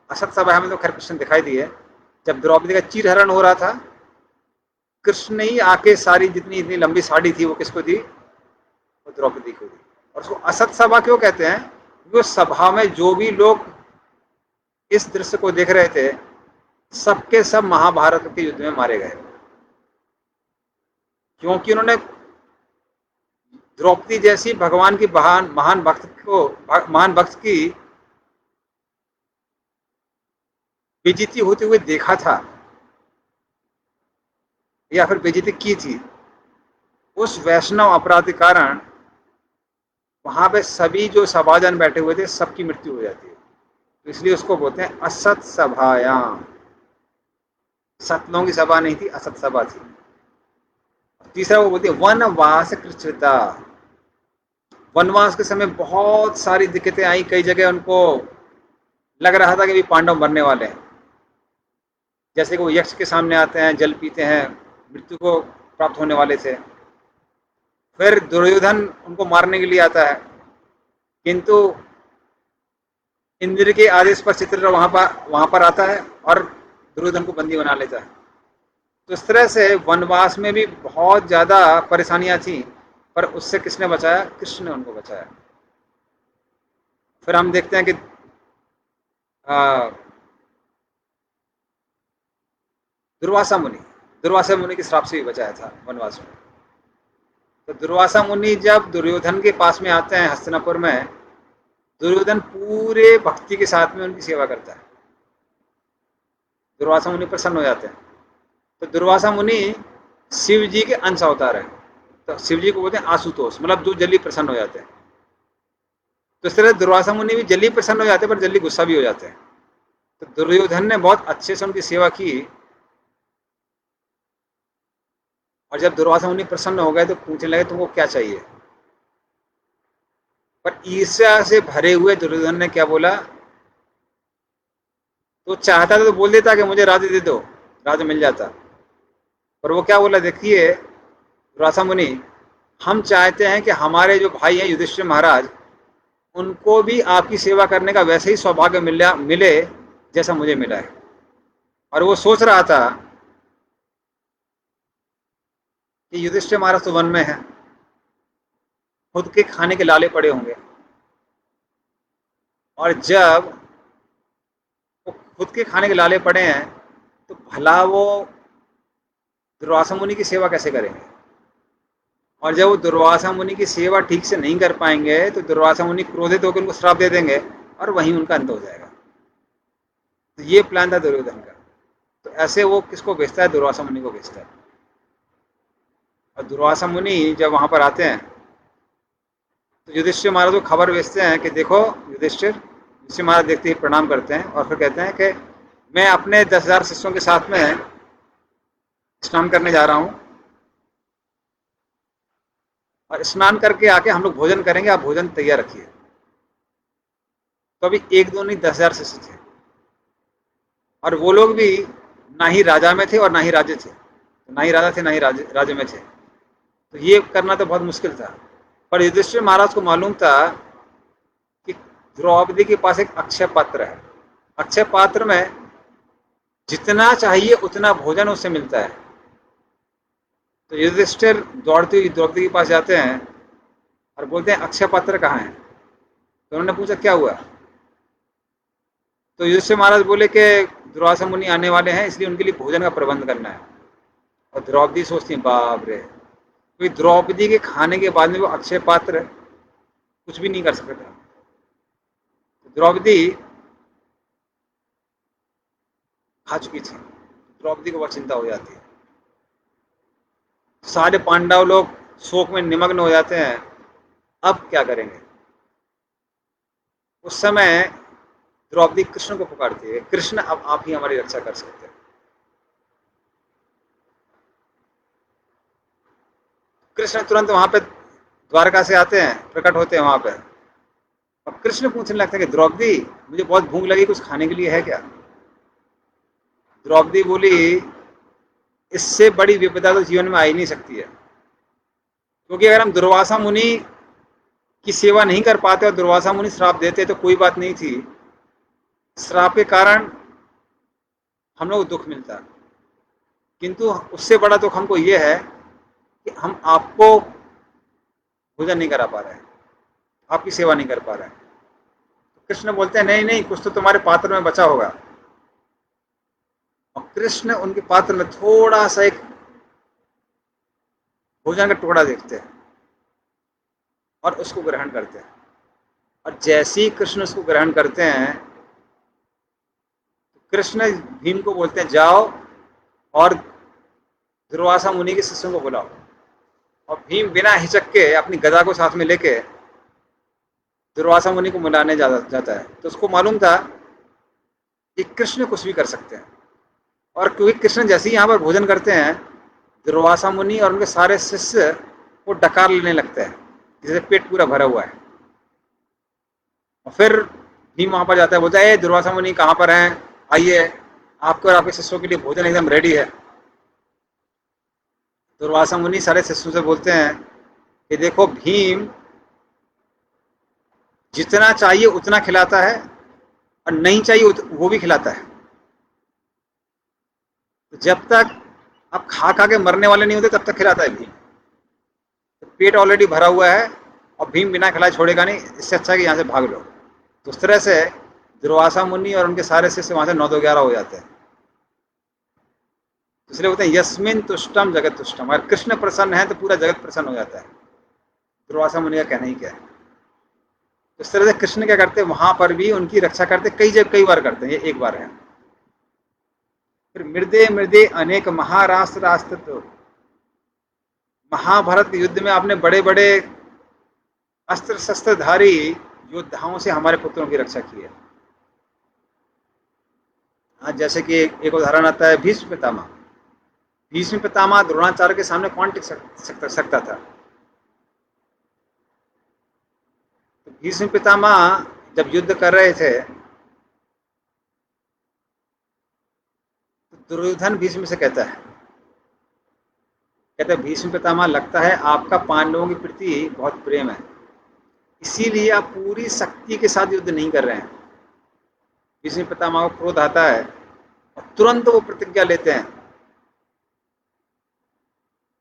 [SPEAKER 1] असत सभा में तो खैर कृष्ण दिखाई दिए। जब द्रौपदी का चीरहरण हो रहा था, कृष्ण ने ही आके सारी जितनी इतनी लंबी साड़ी थी वो किसको दी? वो द्रौपदी को दी। और उसको असत सभा क्यों कहते हैं? वो सभा में जो भी लोग इस दृश्य को देख रहे थे सबके सब महाभारत के युद्ध में मारे गए, क्योंकि उन्होंने द्रौपदी जैसी भगवान की महान महान भक्त को, महान भक्त की बेइज्जती होते हुए देखा था या फिर बेइज्जती की थी। उस वैष्णव अपराध के कारण वहां पे सभी जो सभाजन बैठे हुए थे सबकी मृत्यु हो जाती है। तो इसलिए उसको बोलते हैं असत सभायाम। सतलों की सभा नहीं थी, असत सभा थी। तीसरा वो बोलते हैं वनवास कृच्छ्रिता। वनवास के समय बहुत सारी दिक्कतें आई, कई जगह उनको लग रहा था कि भी पांडव मरने वाले हैं। जैसे कि वो यक्ष के सामने आते हैं, जल पीते हैं, मृत्यु को प्राप्त होने वाले थे। फिर दुर्योधन उनको मारने के लिए आता है, किंतु इंद्र के आदेश पर चित्ररथ वहां पर आता है और दुर्योधन को बंदी बना लेता है। तो इस तरह से वनवास में भी बहुत ज्यादा परेशानियां थी, पर उससे किसने बचाया? कृष्ण ने उनको बचाया। फिर हम देखते हैं कि दुर्वासा मुनि के श्राप से भी बचाया था वनवास में। तो दुर्वासा मुनि जब दुर्योधन के पास में आते हैं हस्तिनापुर में, दुर्योधन पूरे भक्ति के साथ में उनकी सेवा करता है। दुर्वासा मुनि प्रसन्न हो जाते हैं। तो दुर्वासा मुनि शिव जी के अंश अवतार है। तो शिव जी को बोलते हैं आशुतोष, मतलब जो जल्दी प्रसन्न हो जाते हैं। तो इस तरह दुर्वासा मुनि भी जल्दी प्रसन्न हो जाते हैं, पर जल्दी गुस्सा भी हो जाते हैं। तो दुर्योधन ने बहुत अच्छे से उनकी सेवा की, और जब दुर्वासा मुनि प्रसन्न हो गए तो पूछने लगे तुमको क्या चाहिए। पर ईर्ष्या से भरे हुए दुर्योधन ने क्या बोला, तो चाहता तो बोल देता कि मुझे राज्य दे दो, राज्य मिल जाता। पर वो क्या बोला, देखिए दुर्वासा मुनि, हम चाहते हैं कि हमारे जो भाई हैं युधिष्ठिर महाराज, उनको भी आपकी सेवा करने का वैसे ही सौभाग्य मिले जैसा मुझे मिला है। और वो सोच रहा था कि युधिष्ठिर महाराज तो वन में है, खुद के खाने के लाले पड़े होंगे, और जब वो खुद के खाने के लाले पड़े हैं तो भला वो दुर्वासा मुनि की सेवा कैसे करेंगे। और जब वो दुर्वासा मुनि की सेवा ठीक से नहीं कर पाएंगे तो दुर्वासा मुनि क्रोधित होकर उनको श्राप दे देंगे और वहीं उनका अंत हो जाएगा। तो ये प्लान था दुर्योधन का। तो ऐसे वो किसको भेजता है, दुर्वासा मुनि को भेजता है। और दुर्वासा मुनि जब वहां पर आते हैं तो युधिष्ठिर महाराज को खबर भेजते हैं कि देखो युधिष्ठिर। युधिष्ठिर महाराज देखते ही प्रणाम करते हैं और फिर कहते हैं कि मैं अपने 10,000 शिष्यों के साथ में स्नान करने जा रहा हूं, और स्नान करके आके हम लोग भोजन करेंगे, आप भोजन तैयार रखिए। तो अभी एक दो नहीं 10,000 शिष्य थे, और वो लोग भी ना ही राजा में थे और ना ही राज्य थे, ना ही राजा थे ना ही राज्य में थे। तो ये करना तो बहुत मुश्किल था। पर युधिष्ठिर महाराज को मालूम था कि द्रौपदी के पास एक अक्षय पात्र है, अक्षय पात्र में जितना चाहिए उतना भोजन उससे मिलता है। तो युधिष्ठिर दौड़ते हुए द्रौपदी के पास जाते हैं और बोलते हैं अक्षय पात्र कहाँ है। तो उन्होंने पूछा क्या हुआ। तो युधिष्ठिर महाराज बोले कि दुर्वासा मुनि आने वाले हैं, इसलिए उनके लिए भोजन का प्रबंध करना है। और द्रौपदी सोचती है बाप रे, क्योंकि द्रौपदी के खाने के बाद में वो अक्षय पात्र कुछ भी नहीं कर सकता था। द्रौपदी खा चुकी थी, द्रौपदी को बहुत चिंता हो जाती है। सारे पांडव लोग शोक में निमग्न हो जाते हैं, अब क्या करेंगे। उस समय द्रौपदी कृष्ण को पुकारती है, कृष्ण अब आप ही हमारी रक्षा कर सकते हैं। कृष्ण तुरंत वहां पे द्वारका से आते हैं, प्रकट होते हैं वहां पे। अब कृष्ण पूछने लगते हैं कि द्रौपदी मुझे बहुत भूख लगी, कुछ खाने के लिए है क्या। द्रौपदी बोली इससे बड़ी विपदा तो जीवन में आ ही नहीं सकती है, क्योंकि अगर हम दुर्वासा मुनि की सेवा नहीं कर पाते और दुर्वासा मुनि श्राप देते तो कोई बात नहीं थी, श्राप के कारण हम लोग को दुख मिलता, किंतु उससे बड़ा दुख हमको ये है कि हम आपको भोजन नहीं करा पा रहे हैं, आपकी सेवा नहीं कर पा रहे हैं। तो कृष्ण बोलते हैं नहीं नहीं, कुछ तो तुम्हारे पात्र में बचा होगा। और कृष्ण उनके पात्र में थोड़ा सा एक भोजन का टुकड़ा देखते हैं और उसको ग्रहण करते हैं। और जैसे ही कृष्ण उसको ग्रहण करते हैं, कृष्ण भीम को बोलते हैं जाओ और दुर्वासा मुनि के शिष्यों को बुलाओ। और भीम बिना हिचक के अपनी गदा को साथ में लेके दुर्वासा मुनि को बुलाने जाता है। तो उसको मालूम था कि कृष्ण कुछ भी कर सकते हैं, और क्योंकि कृष्ण जैसे ही यहाँ पर भोजन करते हैं, दुर्वासा मुनि और उनके सारे शिष्य वो डकार लेने लगते हैं जैसे पेट पूरा भरा हुआ है। और फिर भीम वहां पर जाता है, बोलता है दुर्वासा मुनि कहाँ पर हैं, आइए आपके और आपके शिष्यों के लिए भोजन एकदम रेडी है। दुर्वासा मुनि सारे शिष्यों से बोलते हैं कि देखो भीम जितना चाहिए उतना खिलाता है और नहीं चाहिए वो भी खिलाता है। तो जब तक आप खा खा के मरने वाले नहीं होते तब तक खिलाता है भीम। तो पेट ऑलरेडी भरा हुआ है और भीम बिना खिलाए छोड़ेगा नहीं, इससे अच्छा है कि यहाँ से भाग लो। तो उस तरह से दुर्वासा मुनि और उनके सारे शिष्य वहां से 9-11 हो जाते हैं। इसलिए बोलते हैं यस्मिन तुष्टम जगत तुष्टम, अगर कृष्ण प्रसन्न है तो पूरा जगत प्रसन्न हो जाता है। दुर्वासा मुनि का कहना ही क्या है। इस तरह से कृष्ण क्या करते हैं, वहां पर भी उनकी रक्षा करते, कई बार करते हैं, ये एक बार है। फिर मृदे मृदे अनेक महाराष्ट्र राष्ट्र, तो महाभारत के युद्ध में आपने बड़े बड़े अस्त्र शस्त्रधारी योद्धाओं से हमारे पुत्रों की रक्षा की है। आज जैसे कि एक उदाहरण आता है भीष्म पितामह। भीष्म पितामह द्रोणाचार्य के सामने कौन टिक सकता था? तो भीष्म पितामह जब युद्ध कर रहे थे तो दुर्योधन भीष्म से कहता है, भीष्म पितामह, लगता है आपका पांडवों के प्रति बहुत प्रेम है, इसीलिए आप पूरी शक्ति के साथ युद्ध नहीं कर रहे हैं। भीष्म पितामह को क्रोध आता है और तुरंत वो प्रतिज्ञा लेते हैं,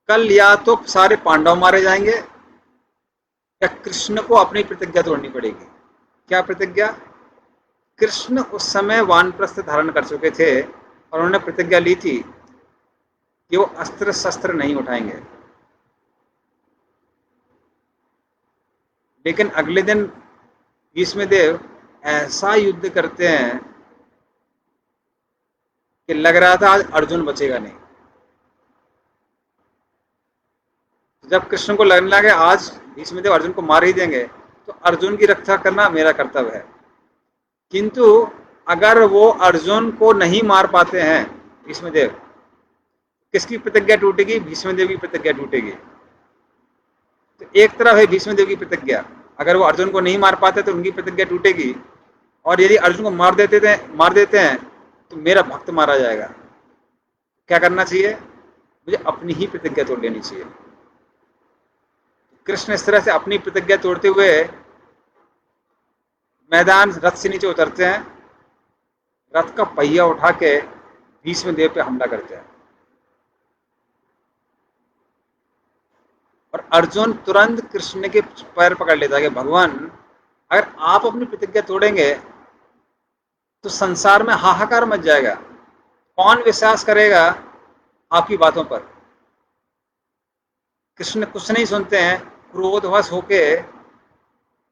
[SPEAKER 1] कल या तो सारे पांडव मारे जाएंगे या कृष्ण को अपनी प्रतिज्ञा तोड़नी पड़ेगी। क्या प्रतिज्ञा? कृष्ण उस समय वानप्रस्थ धारण कर चुके थे और उन्होंने प्रतिज्ञा ली थी कि वो अस्त्र शस्त्र नहीं उठाएंगे। लेकिन अगले दिन भीष्मदेव ऐसा युद्ध करते हैं कि लग रहा था आज अर्जुन बचेगा नहीं। जब कृष्ण को लगने लगा आज भीष्मदेव अर्जुन को मार ही देंगे, तो अर्जुन की रक्षा करना मेरा कर्तव्य है। किंतु अगर वो अर्जुन को नहीं मार पाते हैं भीष्मदेव, किसकी प्रतिज्ञा टूटेगी? भीष्मदेव की प्रतिज्ञा टूटेगी। तो एक तरफ है भीष्मदेव की प्रतिज्ञा, अगर वो अर्जुन को नहीं मार पाते तो उनकी प्रतिज्ञा टूटेगी, और यदि अर्जुन को मार देते हैं तो मेरा भक्त मारा जाएगा। क्या करना चाहिए? मुझे अपनी ही प्रतिज्ञा तोड़ लेनी चाहिए। कृष्ण इस तरह से अपनी प्रतिज्ञा तोड़ते हुए मैदान रथ से नीचे उतरते हैं, रथ का पहिया उठा के भीष्मदेव पे हमला करते हैं और अर्जुन तुरंत कृष्ण के पैर पकड़ लेता है कि भगवान, अगर आप अपनी प्रतिज्ञा तोड़ेंगे तो संसार में हाहाकार मच जाएगा, कौन विश्वास करेगा आपकी बातों पर। कृष्ण कुछ नहीं सुनते हैं, क्रोधवश होके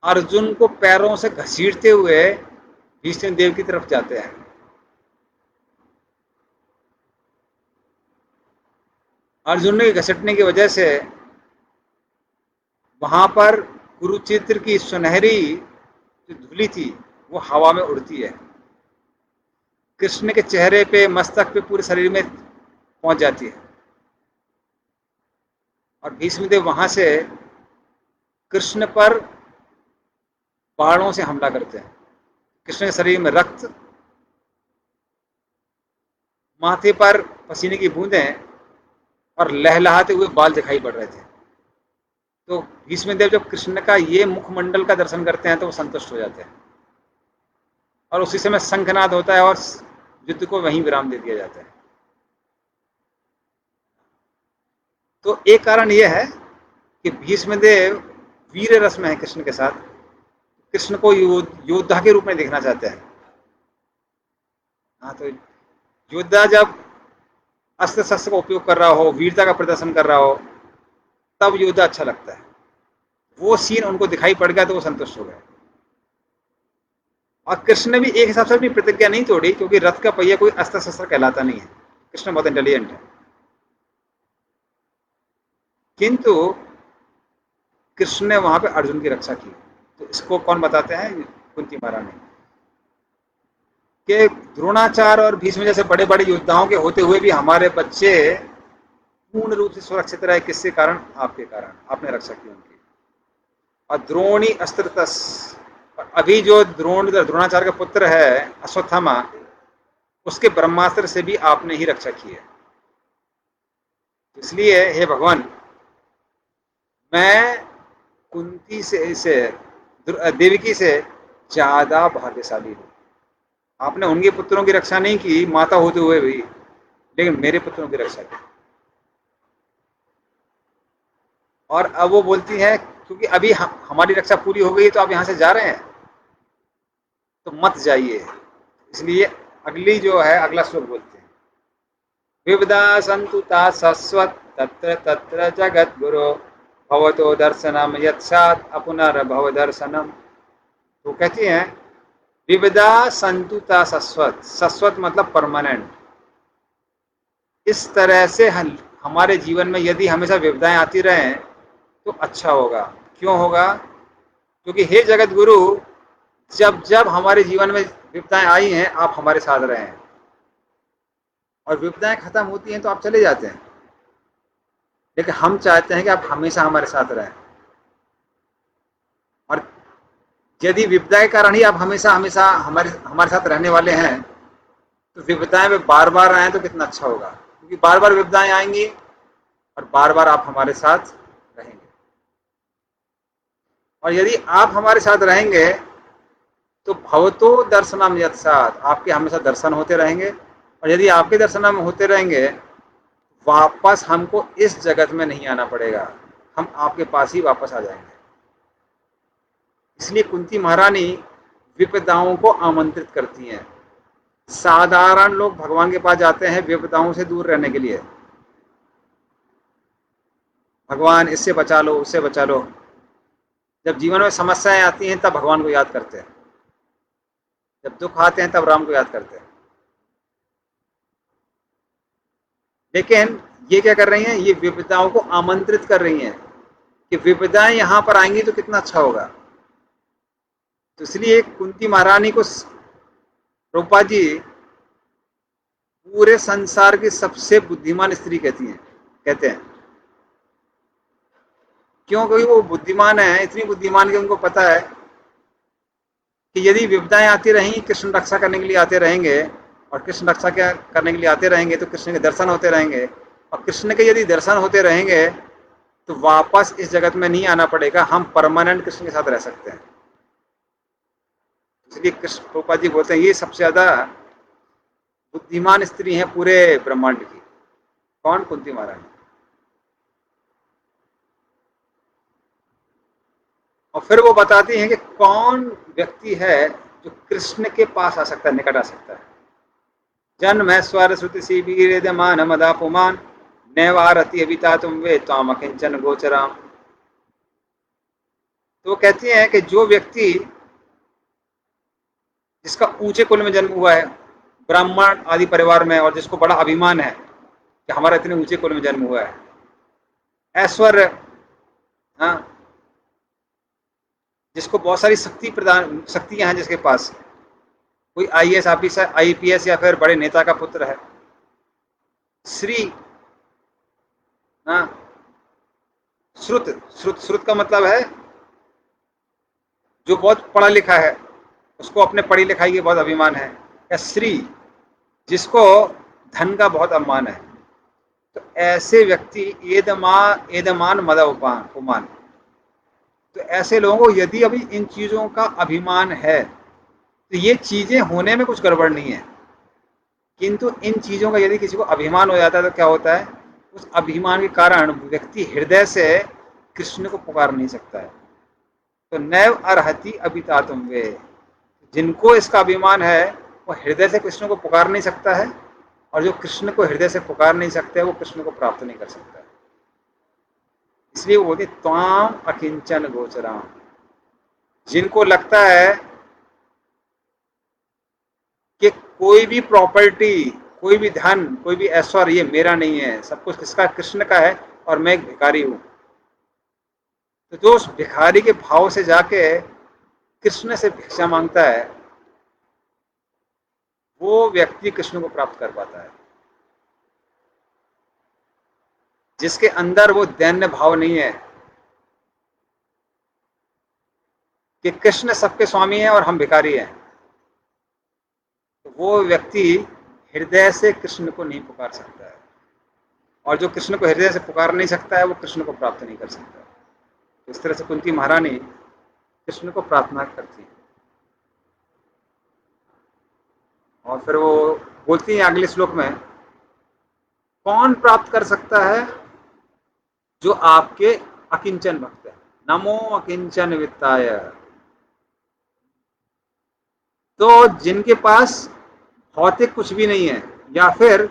[SPEAKER 1] अर्जुन को पैरों से घसीटते हुए भीष्मदेव की तरफ जाते हैं। अर्जुन के घसीटने की वजह से वहां पर कुरुक्षेत्र की सुनहरी जो धूली थी वो हवा में उड़ती है, कृष्ण के चेहरे पे, मस्तक पे, पूरे शरीर में पहुंच जाती है और भीष्मदेव वहां से कृष्ण पर बाणों से हमला करते हैं। कृष्ण के शरीर में रक्त, माथे पर पसीने की बूंदें और लहलहाते हुए बाल दिखाई पड़ रहे थे। तो भीष्मदेव जब कृष्ण का ये मुखमंडल का दर्शन करते हैं तो वो संतुष्ट हो जाते हैं और उसी समय शंखनाद होता है और युद्ध को वहीं विराम दे दिया जाता है। तो एक कारण यह है कि भीष्मदेव वीर रस में है कृष्ण के साथ, कृष्ण को योद्धा के रूप में देखना चाहते हैं। हाँ, तो योद्धा जब अस्त्र शस्त्र का उपयोग कर रहा हो, वीरता का प्रदर्शन कर रहा हो, तब योद्धा अच्छा लगता है। वो सीन उनको दिखाई पड़ गया तो वो संतुष्ट हो गए। और कृष्ण ने भी एक हिसाब से अपनी प्रतिज्ञा नहीं तोड़ी, क्योंकि रथ का पहिया कोई अस्त्र शस्त्र कहलाता नहीं है। कृष्ण बहुत इंटेलिजेंट है। किंतु कृष्ण ने वहां पे अर्जुन की रक्षा की। तो इसको कौन बताते हैं? कुंती महारानी के द्रोणाचार्य और भीष्म जैसे बड़े बड़े योद्धाओं के होते हुए भी हमारे बच्चे पूर्ण रूप से सुरक्षित रहे। किसके कारण? आपके कारण। आपने रक्षा की उनकी। और द्रोणी अस्त्रतस, अभी जो द्रोणाचार्य का पुत्र है अश्वत्थामा, उसके ब्रह्मास्त्र से भी आपने ही रक्षा की है। इसलिए हे भगवान, मैं कुंती से देवकी से ज्यादा भाग्यशाली हूं। आपने उनके पुत्रों की रक्षा नहीं की माता होते हुए भी, लेकिन मेरे पुत्रों की रक्षा की। और अब वो बोलती है क्योंकि अभी हमारी रक्षा पूरी हो गई तो आप यहां से जा रहे हैं तो मत जाइए। इसलिए अगली जो है अगला श्लोक बोलते हैं, विविधा संतु ता शाश्वत तत्र तत्र जगत गुरु भवतो दर्शनम यत्सात अपुनर्भव दर्शनम। तो कहती हैं विविधा संतुता शाश्वत, शाश्वत मतलब परमानेंट। इस तरह से हमारे जीवन में यदि हमेशा विविधाएं आती रहें तो अच्छा होगा। क्यों होगा? क्योंकि हे जगत गुरु, जब जब हमारे जीवन में विपदाएं आई हैं, आप हमारे साथ रहे हैं, और विपदाएं खत्म होती हैं तो आप चले जाते हैं। लेकिन हम चाहते हैं कि आप हमेशा हमारे साथ रहें, और यदि विपदा के कारण ही आप हमेशा हमेशा हमारे हमारे साथ रहने वाले हैं, तो विपदाएं में बार बार आए तो कितना अच्छा होगा, क्योंकि बार बार विपदाएं आएंगी और बार बार आप हमारे साथ रहेंगे। और यदि आप हमारे साथ रहेंगे तो भवतो दर्शनम यत्सात, आपके हमेशा दर्शन होते रहेंगे, और यदि आपके दर्शन हम होते रहेंगे, वापस हमको इस जगत में नहीं आना पड़ेगा, हम आपके पास ही वापस आ जाएंगे। इसलिए कुंती महारानी विपदाओं को आमंत्रित करती हैं। साधारण लोग भगवान के पास जाते हैं विपदाओं से दूर रहने के लिए, भगवान इससे बचा लो, उससे बचा लो। जब जीवन में समस्याएं आती हैं तब भगवान को याद करते हैं, जब दुख आते हैं तब राम को याद करते हैं। लेकिन ये क्या कर रही हैं, ये विपदाओं को आमंत्रित कर रही हैं कि विपदाएं यहां पर आएंगी तो कितना अच्छा होगा। तो इसलिए कुंती महारानी को रूपा जी पूरे संसार की सबसे बुद्धिमान स्त्री कहते हैं। क्यों? क्योंकि वो बुद्धिमान है, इतनी बुद्धिमान कि उनको पता है कि यदि विपदाएं आती रहेंगी, कृष्ण रक्षा करने के लिए आते रहेंगे, और कृष्ण रक्षा क्या करने के लिए आते रहेंगे तो कृष्ण के दर्शन होते रहेंगे, और कृष्ण के यदि दर्शन होते रहेंगे तो वापस इस जगत में नहीं आना पड़ेगा, हम परमानेंट कृष्ण के साथ रह सकते हैं। इसलिए कृष्ण रूपा जी बोलते हैं ये सबसे ज्यादा बुद्धिमान स्त्री है पूरे ब्रह्मांड की। कौन? कुंती महारानी। और फिर वो बताती हैं कि कौन व्यक्ति है जो कृष्ण के पास आ सकता है, निकट आ सकता है। जन्मैश्वर श्रुति शिवीर मान मदापुमान नैवारति अविता तुम वे ताम किंचन गोचराम। तो वो कहती हैं कि जो व्यक्ति जिसका ऊंचे कुल में जन्म हुआ है, ब्राह्मण आदि परिवार में, और जिसको बड़ा अभिमान है कि हमारा इतने ऊंचे कुल में जन्म हुआ है, ऐश्वर्य, हाँ, जिसको बहुत सारी शक्तियां हैं, जिसके पास कोई आईएएस ऑफिसर, आईपीएस या फिर बड़े नेता का पुत्र है, श्री, हाँ, श्रुत, श्रुत का मतलब है जो बहुत पढ़ा लिखा है, उसको अपने पढ़ी लिखाई के बहुत अभिमान है, या श्री जिसको धन का बहुत अभिमान है। तो ऐसे व्यक्ति एदमान मदउपान, तो ऐसे लोगों को यदि अभी इन चीजों का अभिमान है, तो ये चीजें होने में कुछ गड़बड़ नहीं है, किंतु इन चीजों का यदि किसी को अभिमान हो जाता है तो क्या होता है, उस अभिमान के कारण व्यक्ति हृदय से कृष्ण को पुकार नहीं सकता है। तो नैव अर्हति अभितातुम वे, जिनको इसका अभिमान है वो हृदय से कृष्ण को पुकार नहीं सकता है, और जो कृष्ण को हृदय से पुकार नहीं सकते वो कृष्ण को प्राप्त नहीं कर सकता है। इसलिए वो बोलते त्वाम अकिंचन गोचराम, जिनको लगता है कि कोई भी प्रॉपर्टी, कोई भी धन, कोई भी ऐश्वर्य ये मेरा नहीं है, सब कुछ इसका कृष्ण का है और मैं एक भिखारी हूं, तो जो उस भिखारी के भाव से जाके कृष्ण से भिक्षा मांगता है, वो व्यक्ति कृष्ण को प्राप्त कर पाता है। जिसके अंदर वो दैन्य भाव नहीं है कि कृष्ण सबके स्वामी है और हम भिखारी हैं, तो वो व्यक्ति हृदय से कृष्ण को नहीं पुकार सकता है, और जो कृष्ण को हृदय से पुकार नहीं सकता है वो कृष्ण को प्राप्त नहीं कर सकता। तो इस तरह से कुंती महारानी कृष्ण को प्रार्थना करती है। और फिर वो बोलती है अगले श्लोक में, कौन प्राप्त कर सकता है? जो आपके अकिंचन भक्त है। नमो अकिंचन वित्ताय, तो जिनके पास भौतिक कुछ भी नहीं है, या फिर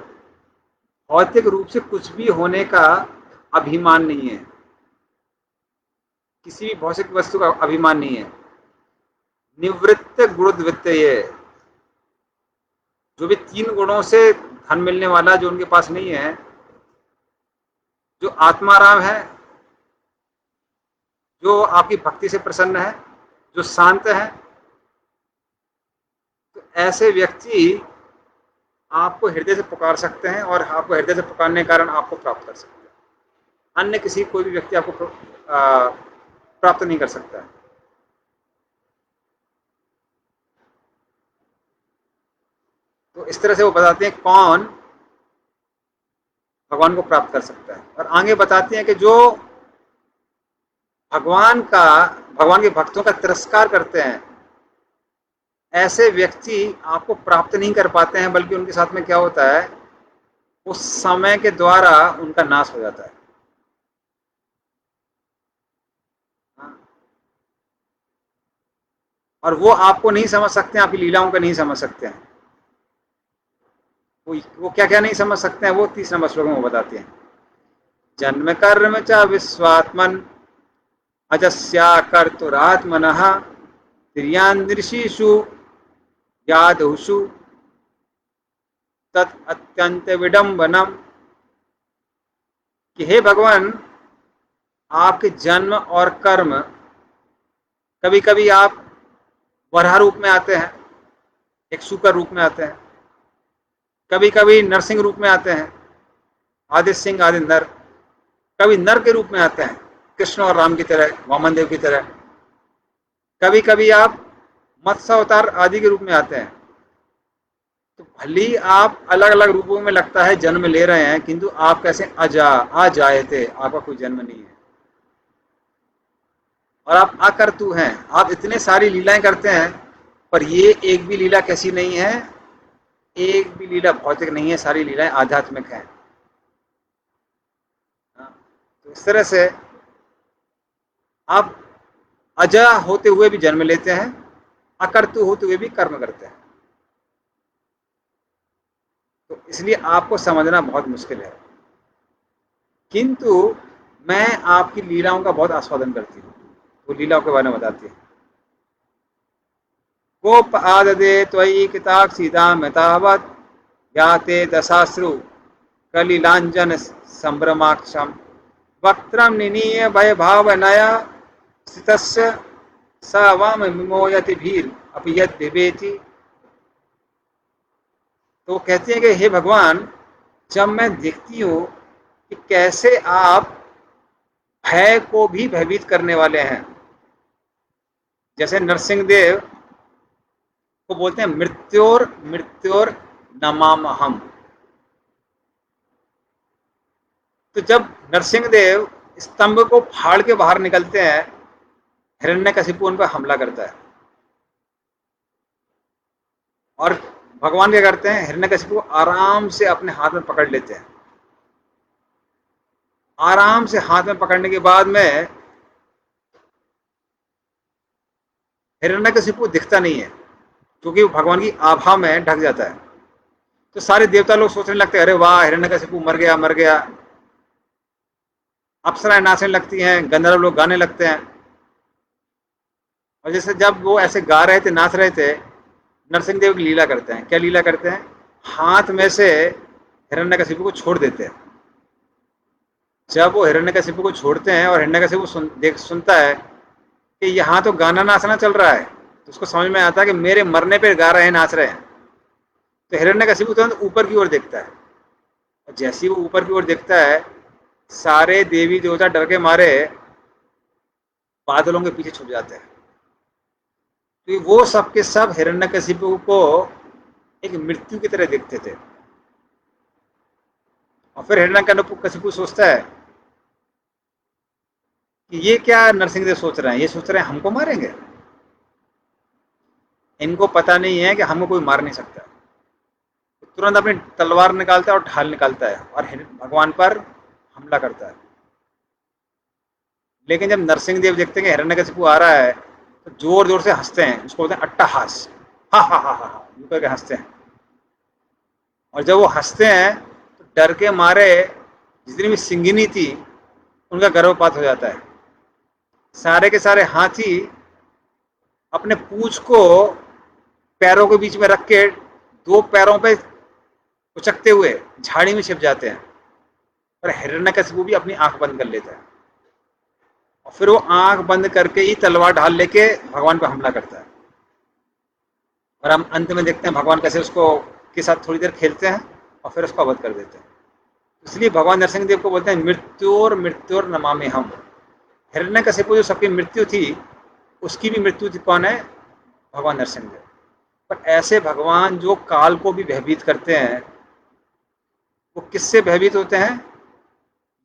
[SPEAKER 1] भौतिक रूप से कुछ भी होने का अभिमान नहीं है, किसी भी भौतिक वस्तु का अभिमान नहीं है। निवृत्त गुणद्वित्त, ये जो भी तीन गुणों से धन मिलने वाला जो उनके पास नहीं है, जो आत्माराम है, जो आपकी भक्ति से प्रसन्न है, जो शांत है, ऐसे व्यक्ति आपको हृदय से पुकार सकते हैं और आपको हृदय से पुकारने के कारण आपको प्राप्त कर सकते हैं। अन्य किसी कोई भी व्यक्ति आपको प्राप्त नहीं कर सकता है। तो इस तरह से वो बताते हैं कौन भगवान को प्राप्त कर सकता है, और आगे बताते हैं कि जो भगवान का भगवान के भक्तों का तिरस्कार करते हैं, ऐसे व्यक्ति आपको प्राप्त नहीं कर पाते हैं, बल्कि उनके साथ में क्या होता है, उस समय के द्वारा उनका नाश हो जाता है। और वो आपको नहीं समझ सकते हैं, आपकी लीलाओं को नहीं समझ सकते हैं। वो क्या क्या नहीं समझ सकते हैं, वो 30 नंबर श्लोक में वो बताते हैं। जन्म कर्म च विश्वात्मन अजस्या कर्तुरात्मनः तिर्यान्दृशिषु यादुषु तत् अत्यंत विडंबनम, कि हे भगवान, आपके जन्म और कर्म, कभी कभी आप वराह रूप में आते हैं, एक शुकर रूप में आते हैं, कभी कभी नरसिंह रूप में आते हैं, आदित्य सिंह आदि नर, कभी नर के रूप में आते हैं, कृष्ण और राम की तरह, वामन देव की तरह, कभी कभी आप मत्स्य अवतार आदि के रूप में आते हैं। तो भले ही आप अलग अलग रूपों में लगता है जन्म ले रहे हैं, किंतु आप कैसे आ जाए थे, आपका कोई जन्म नहीं है, और आप अकर्तु हैं। आप इतने सारी लीलाएं करते हैं, पर ये एक भी लीला कैसी नहीं है, एक भी लीला भौतिक नहीं है, सारी लीलाएं आध्यात्मिक हैं। तो इस तरह से आप अजा होते हुए भी जन्म लेते हैं, अकर्तु होते हुए भी कर्म करते हैं। तो इसलिए आपको समझना बहुत मुश्किल है, किंतु मैं आपकी लीलाओं का बहुत आस्वादन करती हूँ। वो लीलाओं के बारे में बताती है। कोप आददे त्वयि किताक्षिदा मतावत याते दशाश्रु कलिलांजन संभ्रमाक्षम वक्त्रम निनीय भय भाव नया स्थितस्य स वाम विमोयति भीर अपि यद विवेति। तो कहते हैं कि हे भगवान, जब मैं देखती हूँ कि कैसे आप भय को भी भयभीत करने वाले हैं, जैसे नरसिंह देव को बोलते हैं मृत्योर मृत्योर नमामहम। तो जब नरसिंह देव स्तंभ को फाड़ के बाहर निकलते हैं, हिरण्यकशिपु उन पर हमला करता है, और भगवान क्या करते हैं, हिरण्यकशिपु को आराम से अपने हाथ में पकड़ लेते हैं। आराम से हाथ में पकड़ने के बाद में हिरण्यकशिपु दिखता नहीं है, क्योंकि वो भगवान की आभा में ढक जाता है। तो सारे देवता लोग सोचने लगते हैं, अरे वाह, हिरण्यकशिपु मर गया मर गया। अप्सराएं नाचने लगती हैं, गंधर्व लोग गाने लगते हैं। और जैसे जब वो ऐसे गा रहे थे, नाच रहे थे, नरसिंह देव की लीला करते हैं। क्या लीला करते हैं, हाथ में से हिरण्यकशिपु को छोड़ देते हैं। जब वो हिरण्यकशिपु को छोड़ते हैं और हिरण्यकशिपु सुनता है कि यहाँ तो गाना नाचना चल रहा है, तो उसको समझ में आता है कि मेरे मरने पे गा रहे हैं, नाच रहे हैं। तो हिरण्यकशिपु तुरंत ऊपर की ओर देखता है, और जैसे ही वो ऊपर की ओर देखता है, सारे देवी देवता डर के मारे बादलों के पीछे छुप जाते हैं। तो वो सब के सब हिरण्यकशिपु को एक मृत्यु की तरह देखते थे। और फिर हिरण्यकशिपु सोचता है कि ये क्या नरसिंह देव सोच रहे हैं, ये सोच रहे हैं हमको मारेंगे। इनको पता नहीं है कि हमको कोई मार नहीं सकता। तो तुरंत अपनी तलवार निकालता है और ढाल निकालता है और भगवान पर हमला करता है। लेकिन जब नरसिंह देव देखते हैं कि हिरण्यकशिपु आ रहा है, तो जोर जोर से हंसते हैं, उसको बोलते हैं अट्टहास, हा हा हा हा, यूं करके हंसते हैं। और जब वो हंसते हैं तो डर के मारे जितनी भी सिंगिनी थी उनका गर्भपात हो जाता है। सारे के सारे हाथी अपने पूंछ को पैरों के बीच में रख के दो पैरों पे उचकते हुए झाड़ी में छिप जाते हैं, और हिरण्यकशिपु भी अपनी आंख बंद कर लेता है, और फिर वो आंख बंद करके ही तलवार ढाल लेके भगवान पर हमला करता है। और हम अंत में देखते हैं भगवान कैसे उसको के साथ थोड़ी देर खेलते हैं और फिर उसको वध कर देते हैं। इसलिए भगवान नरसिंह देव को बोलते हैं मृत्योर नमामि हम। हिरण्यकशिपु जो सबकी मृत्यु थी, उसकी भी मृत्यु थी कौन है? भगवान नरसिंह देव। पर ऐसे भगवान जो काल को भी भयभीत करते हैं, वो किससे भयभीत होते हैं?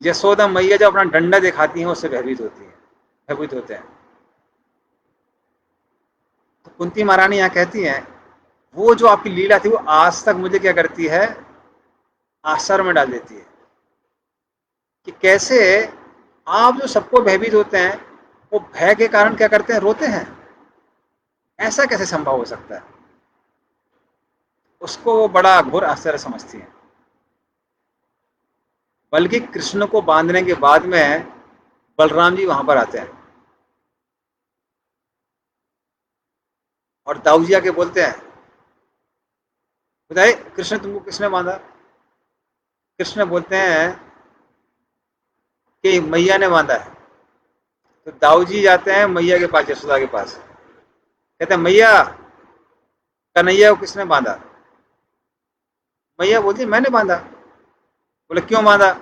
[SPEAKER 1] यशोदा मैया जब अपना डंडा दिखाती हैं उससे भयभीत होते हैं। तो कुंती महारानी यहाँ कहती हैं, वो जो आपकी लीला थी वो आज तक मुझे क्या करती है? आश्चर्य में डाल देती है कि कैसे आप जो सबको भयभीत होते हैं, वो भय के कारण क्या करते हैं? रोते हैं। ऐसा कैसे संभव हो सकता है? उसको वो बड़ा घोर आश्चर्य समझती हैं। बल्कि कृष्ण को बांधने के बाद में बलराम जी वहां पर आते हैं और दाऊ जी आके बोलते हैं, बताइए कृष्ण तुमको किसने बांधा? कृष्ण बोलते हैं कि मैया ने बांधा है। तो दाऊ जी जाते हैं मैया के पास, यशोदा के पास, कहते हैं मैया, कन्हैया को किसने बांधा? मैया बोलती मैंने बांधा। बोले क्यों बांधा?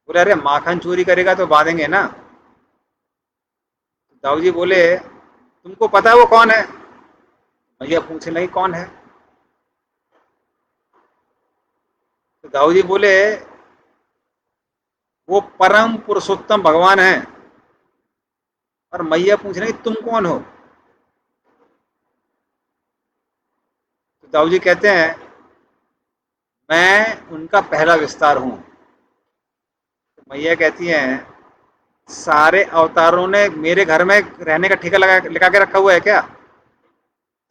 [SPEAKER 1] बोले अरे माखन चोरी करेगा तो बांधेंगे ना। दाऊ जी बोले तुमको पता है वो कौन है? मैया पूछे नहीं कौन है? तो दाऊ जी बोले वो परम पुरुषोत्तम भगवान है। और मैया पूछ रही तुम कौन हो? तो दाऊ जी कहते हैं मैं उनका पहला विस्तार हूं। तो मैया कहती हैं सारे अवतारों ने मेरे घर में रहने का ठेका लगा के रखा हुआ है क्या?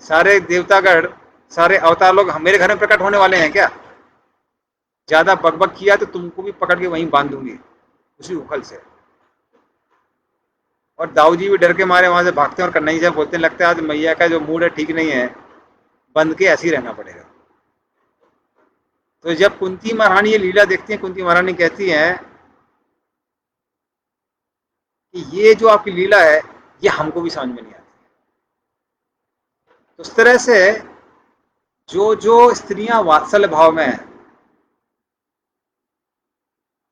[SPEAKER 1] सारे देवतागण, सारे अवतार लोग मेरे घर में प्रकट होने वाले हैं क्या? ज्यादा बकबक किया तो तुमको भी पकड़ के वहीं बांध दूंगी उसी उखल से। और दाऊ जी भी डर के मारे वहां से भागते हैं और कन्हैया जी बोलते लगता है आज मैया का जो मूड है ठीक नहीं है, बंद के ऐसे ही रहना पड़ेगा। तो जब कुंती महारानी ये लीला देखती है, कुंती महारानी कहती है कि ये जो आपकी लीला है ये हमको भी समझ में नहीं आती। तो उस तरह से जो जो स्त्रियां वात्सल्य भाव में है,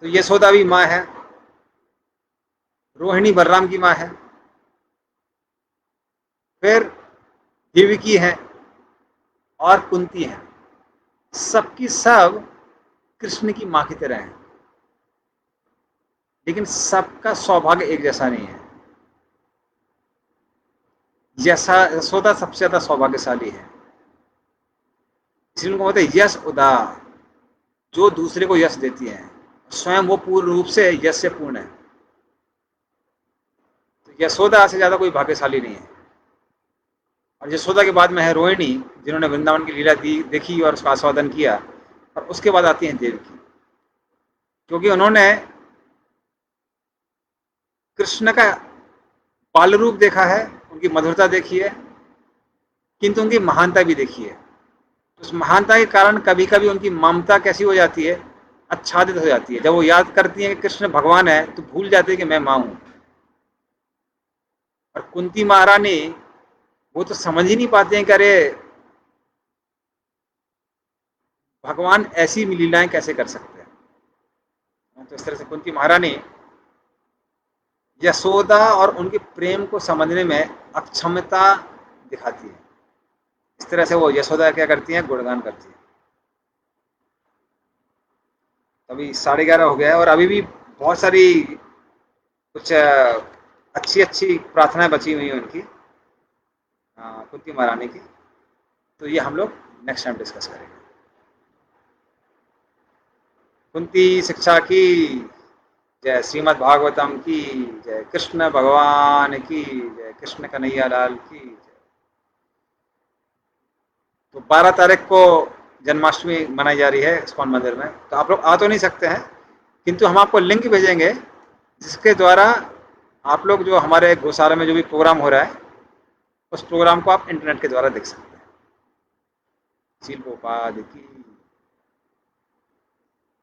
[SPEAKER 1] तो यशोदा भी माँ है, रोहिणी बलराम की माँ है, फिर देवकी है और कुंती है, सबकी सब कृष्ण की माँ की तरह है। लेकिन सबका सौभाग्य एक जैसा नहीं है। यशोदा सबसे ज्यादा सौभाग्यशाली है, इसलिए उनको बोलते हैं यश उदा, जो दूसरे को यश देती है, स्वयं वो पूर्ण रूप से यश से पूर्ण है। तो यशोदा से ज्यादा कोई भाग्यशाली नहीं है। और यशोदा के बाद में है रोहिणी, जिन्होंने वृंदावन की लीला देखी और उसका आस्वादन किया। और उसके बाद आती है देवकी, क्योंकि उन्होंने कृष्ण का बाल रूप देखा है, उनकी मधुरता देखी है, किंतु उनकी महानता भी देखी है। उस महानता के कारण कभी कभी उनकी ममता कैसी हो जाती है? आच्छादित हो जाती है। जब वो याद करती है कि कृष्ण भगवान है तो भूल जाती है कि मैं माँ हूं। और कुंती महारानी वो तो समझ ही नहीं पाते हैं कि अरे भगवान ऐसी लीलाएं कैसे कर सकते हैं। तो इस तरह से कुंती महारानी यशोदा और उनके प्रेम को समझने में अक्षमता दिखाती है। इस तरह से वो यशोदा क्या करती हैं? गुणगान करती है। अभी 11:30 हो गया है और अभी भी बहुत सारी कुछ अच्छी अच्छी प्रार्थनाएं बची हुई हैं उनकी, कुंती महारानी की। तो ये हम लोग नेक्स्ट टाइम डिस्कस करेंगे। कुंती शिक्षा की जय, श्रीमद् भागवतम की जय, कृष्ण भगवान की जय, कृष्ण कन्हैया लाल की जय। तो 12 तारीख को जन्माष्टमी मनाई जा रही है इस्कॉन मंदिर में। तो आप लोग आ तो नहीं सकते हैं, किंतु हम आपको लिंक भेजेंगे जिसके द्वारा आप लोग जो हमारे गौशाला में जो भी प्रोग्राम हो रहा है उस प्रोग्राम को आप इंटरनेट के द्वारा देख सकते हैं। श्रील गोपाल की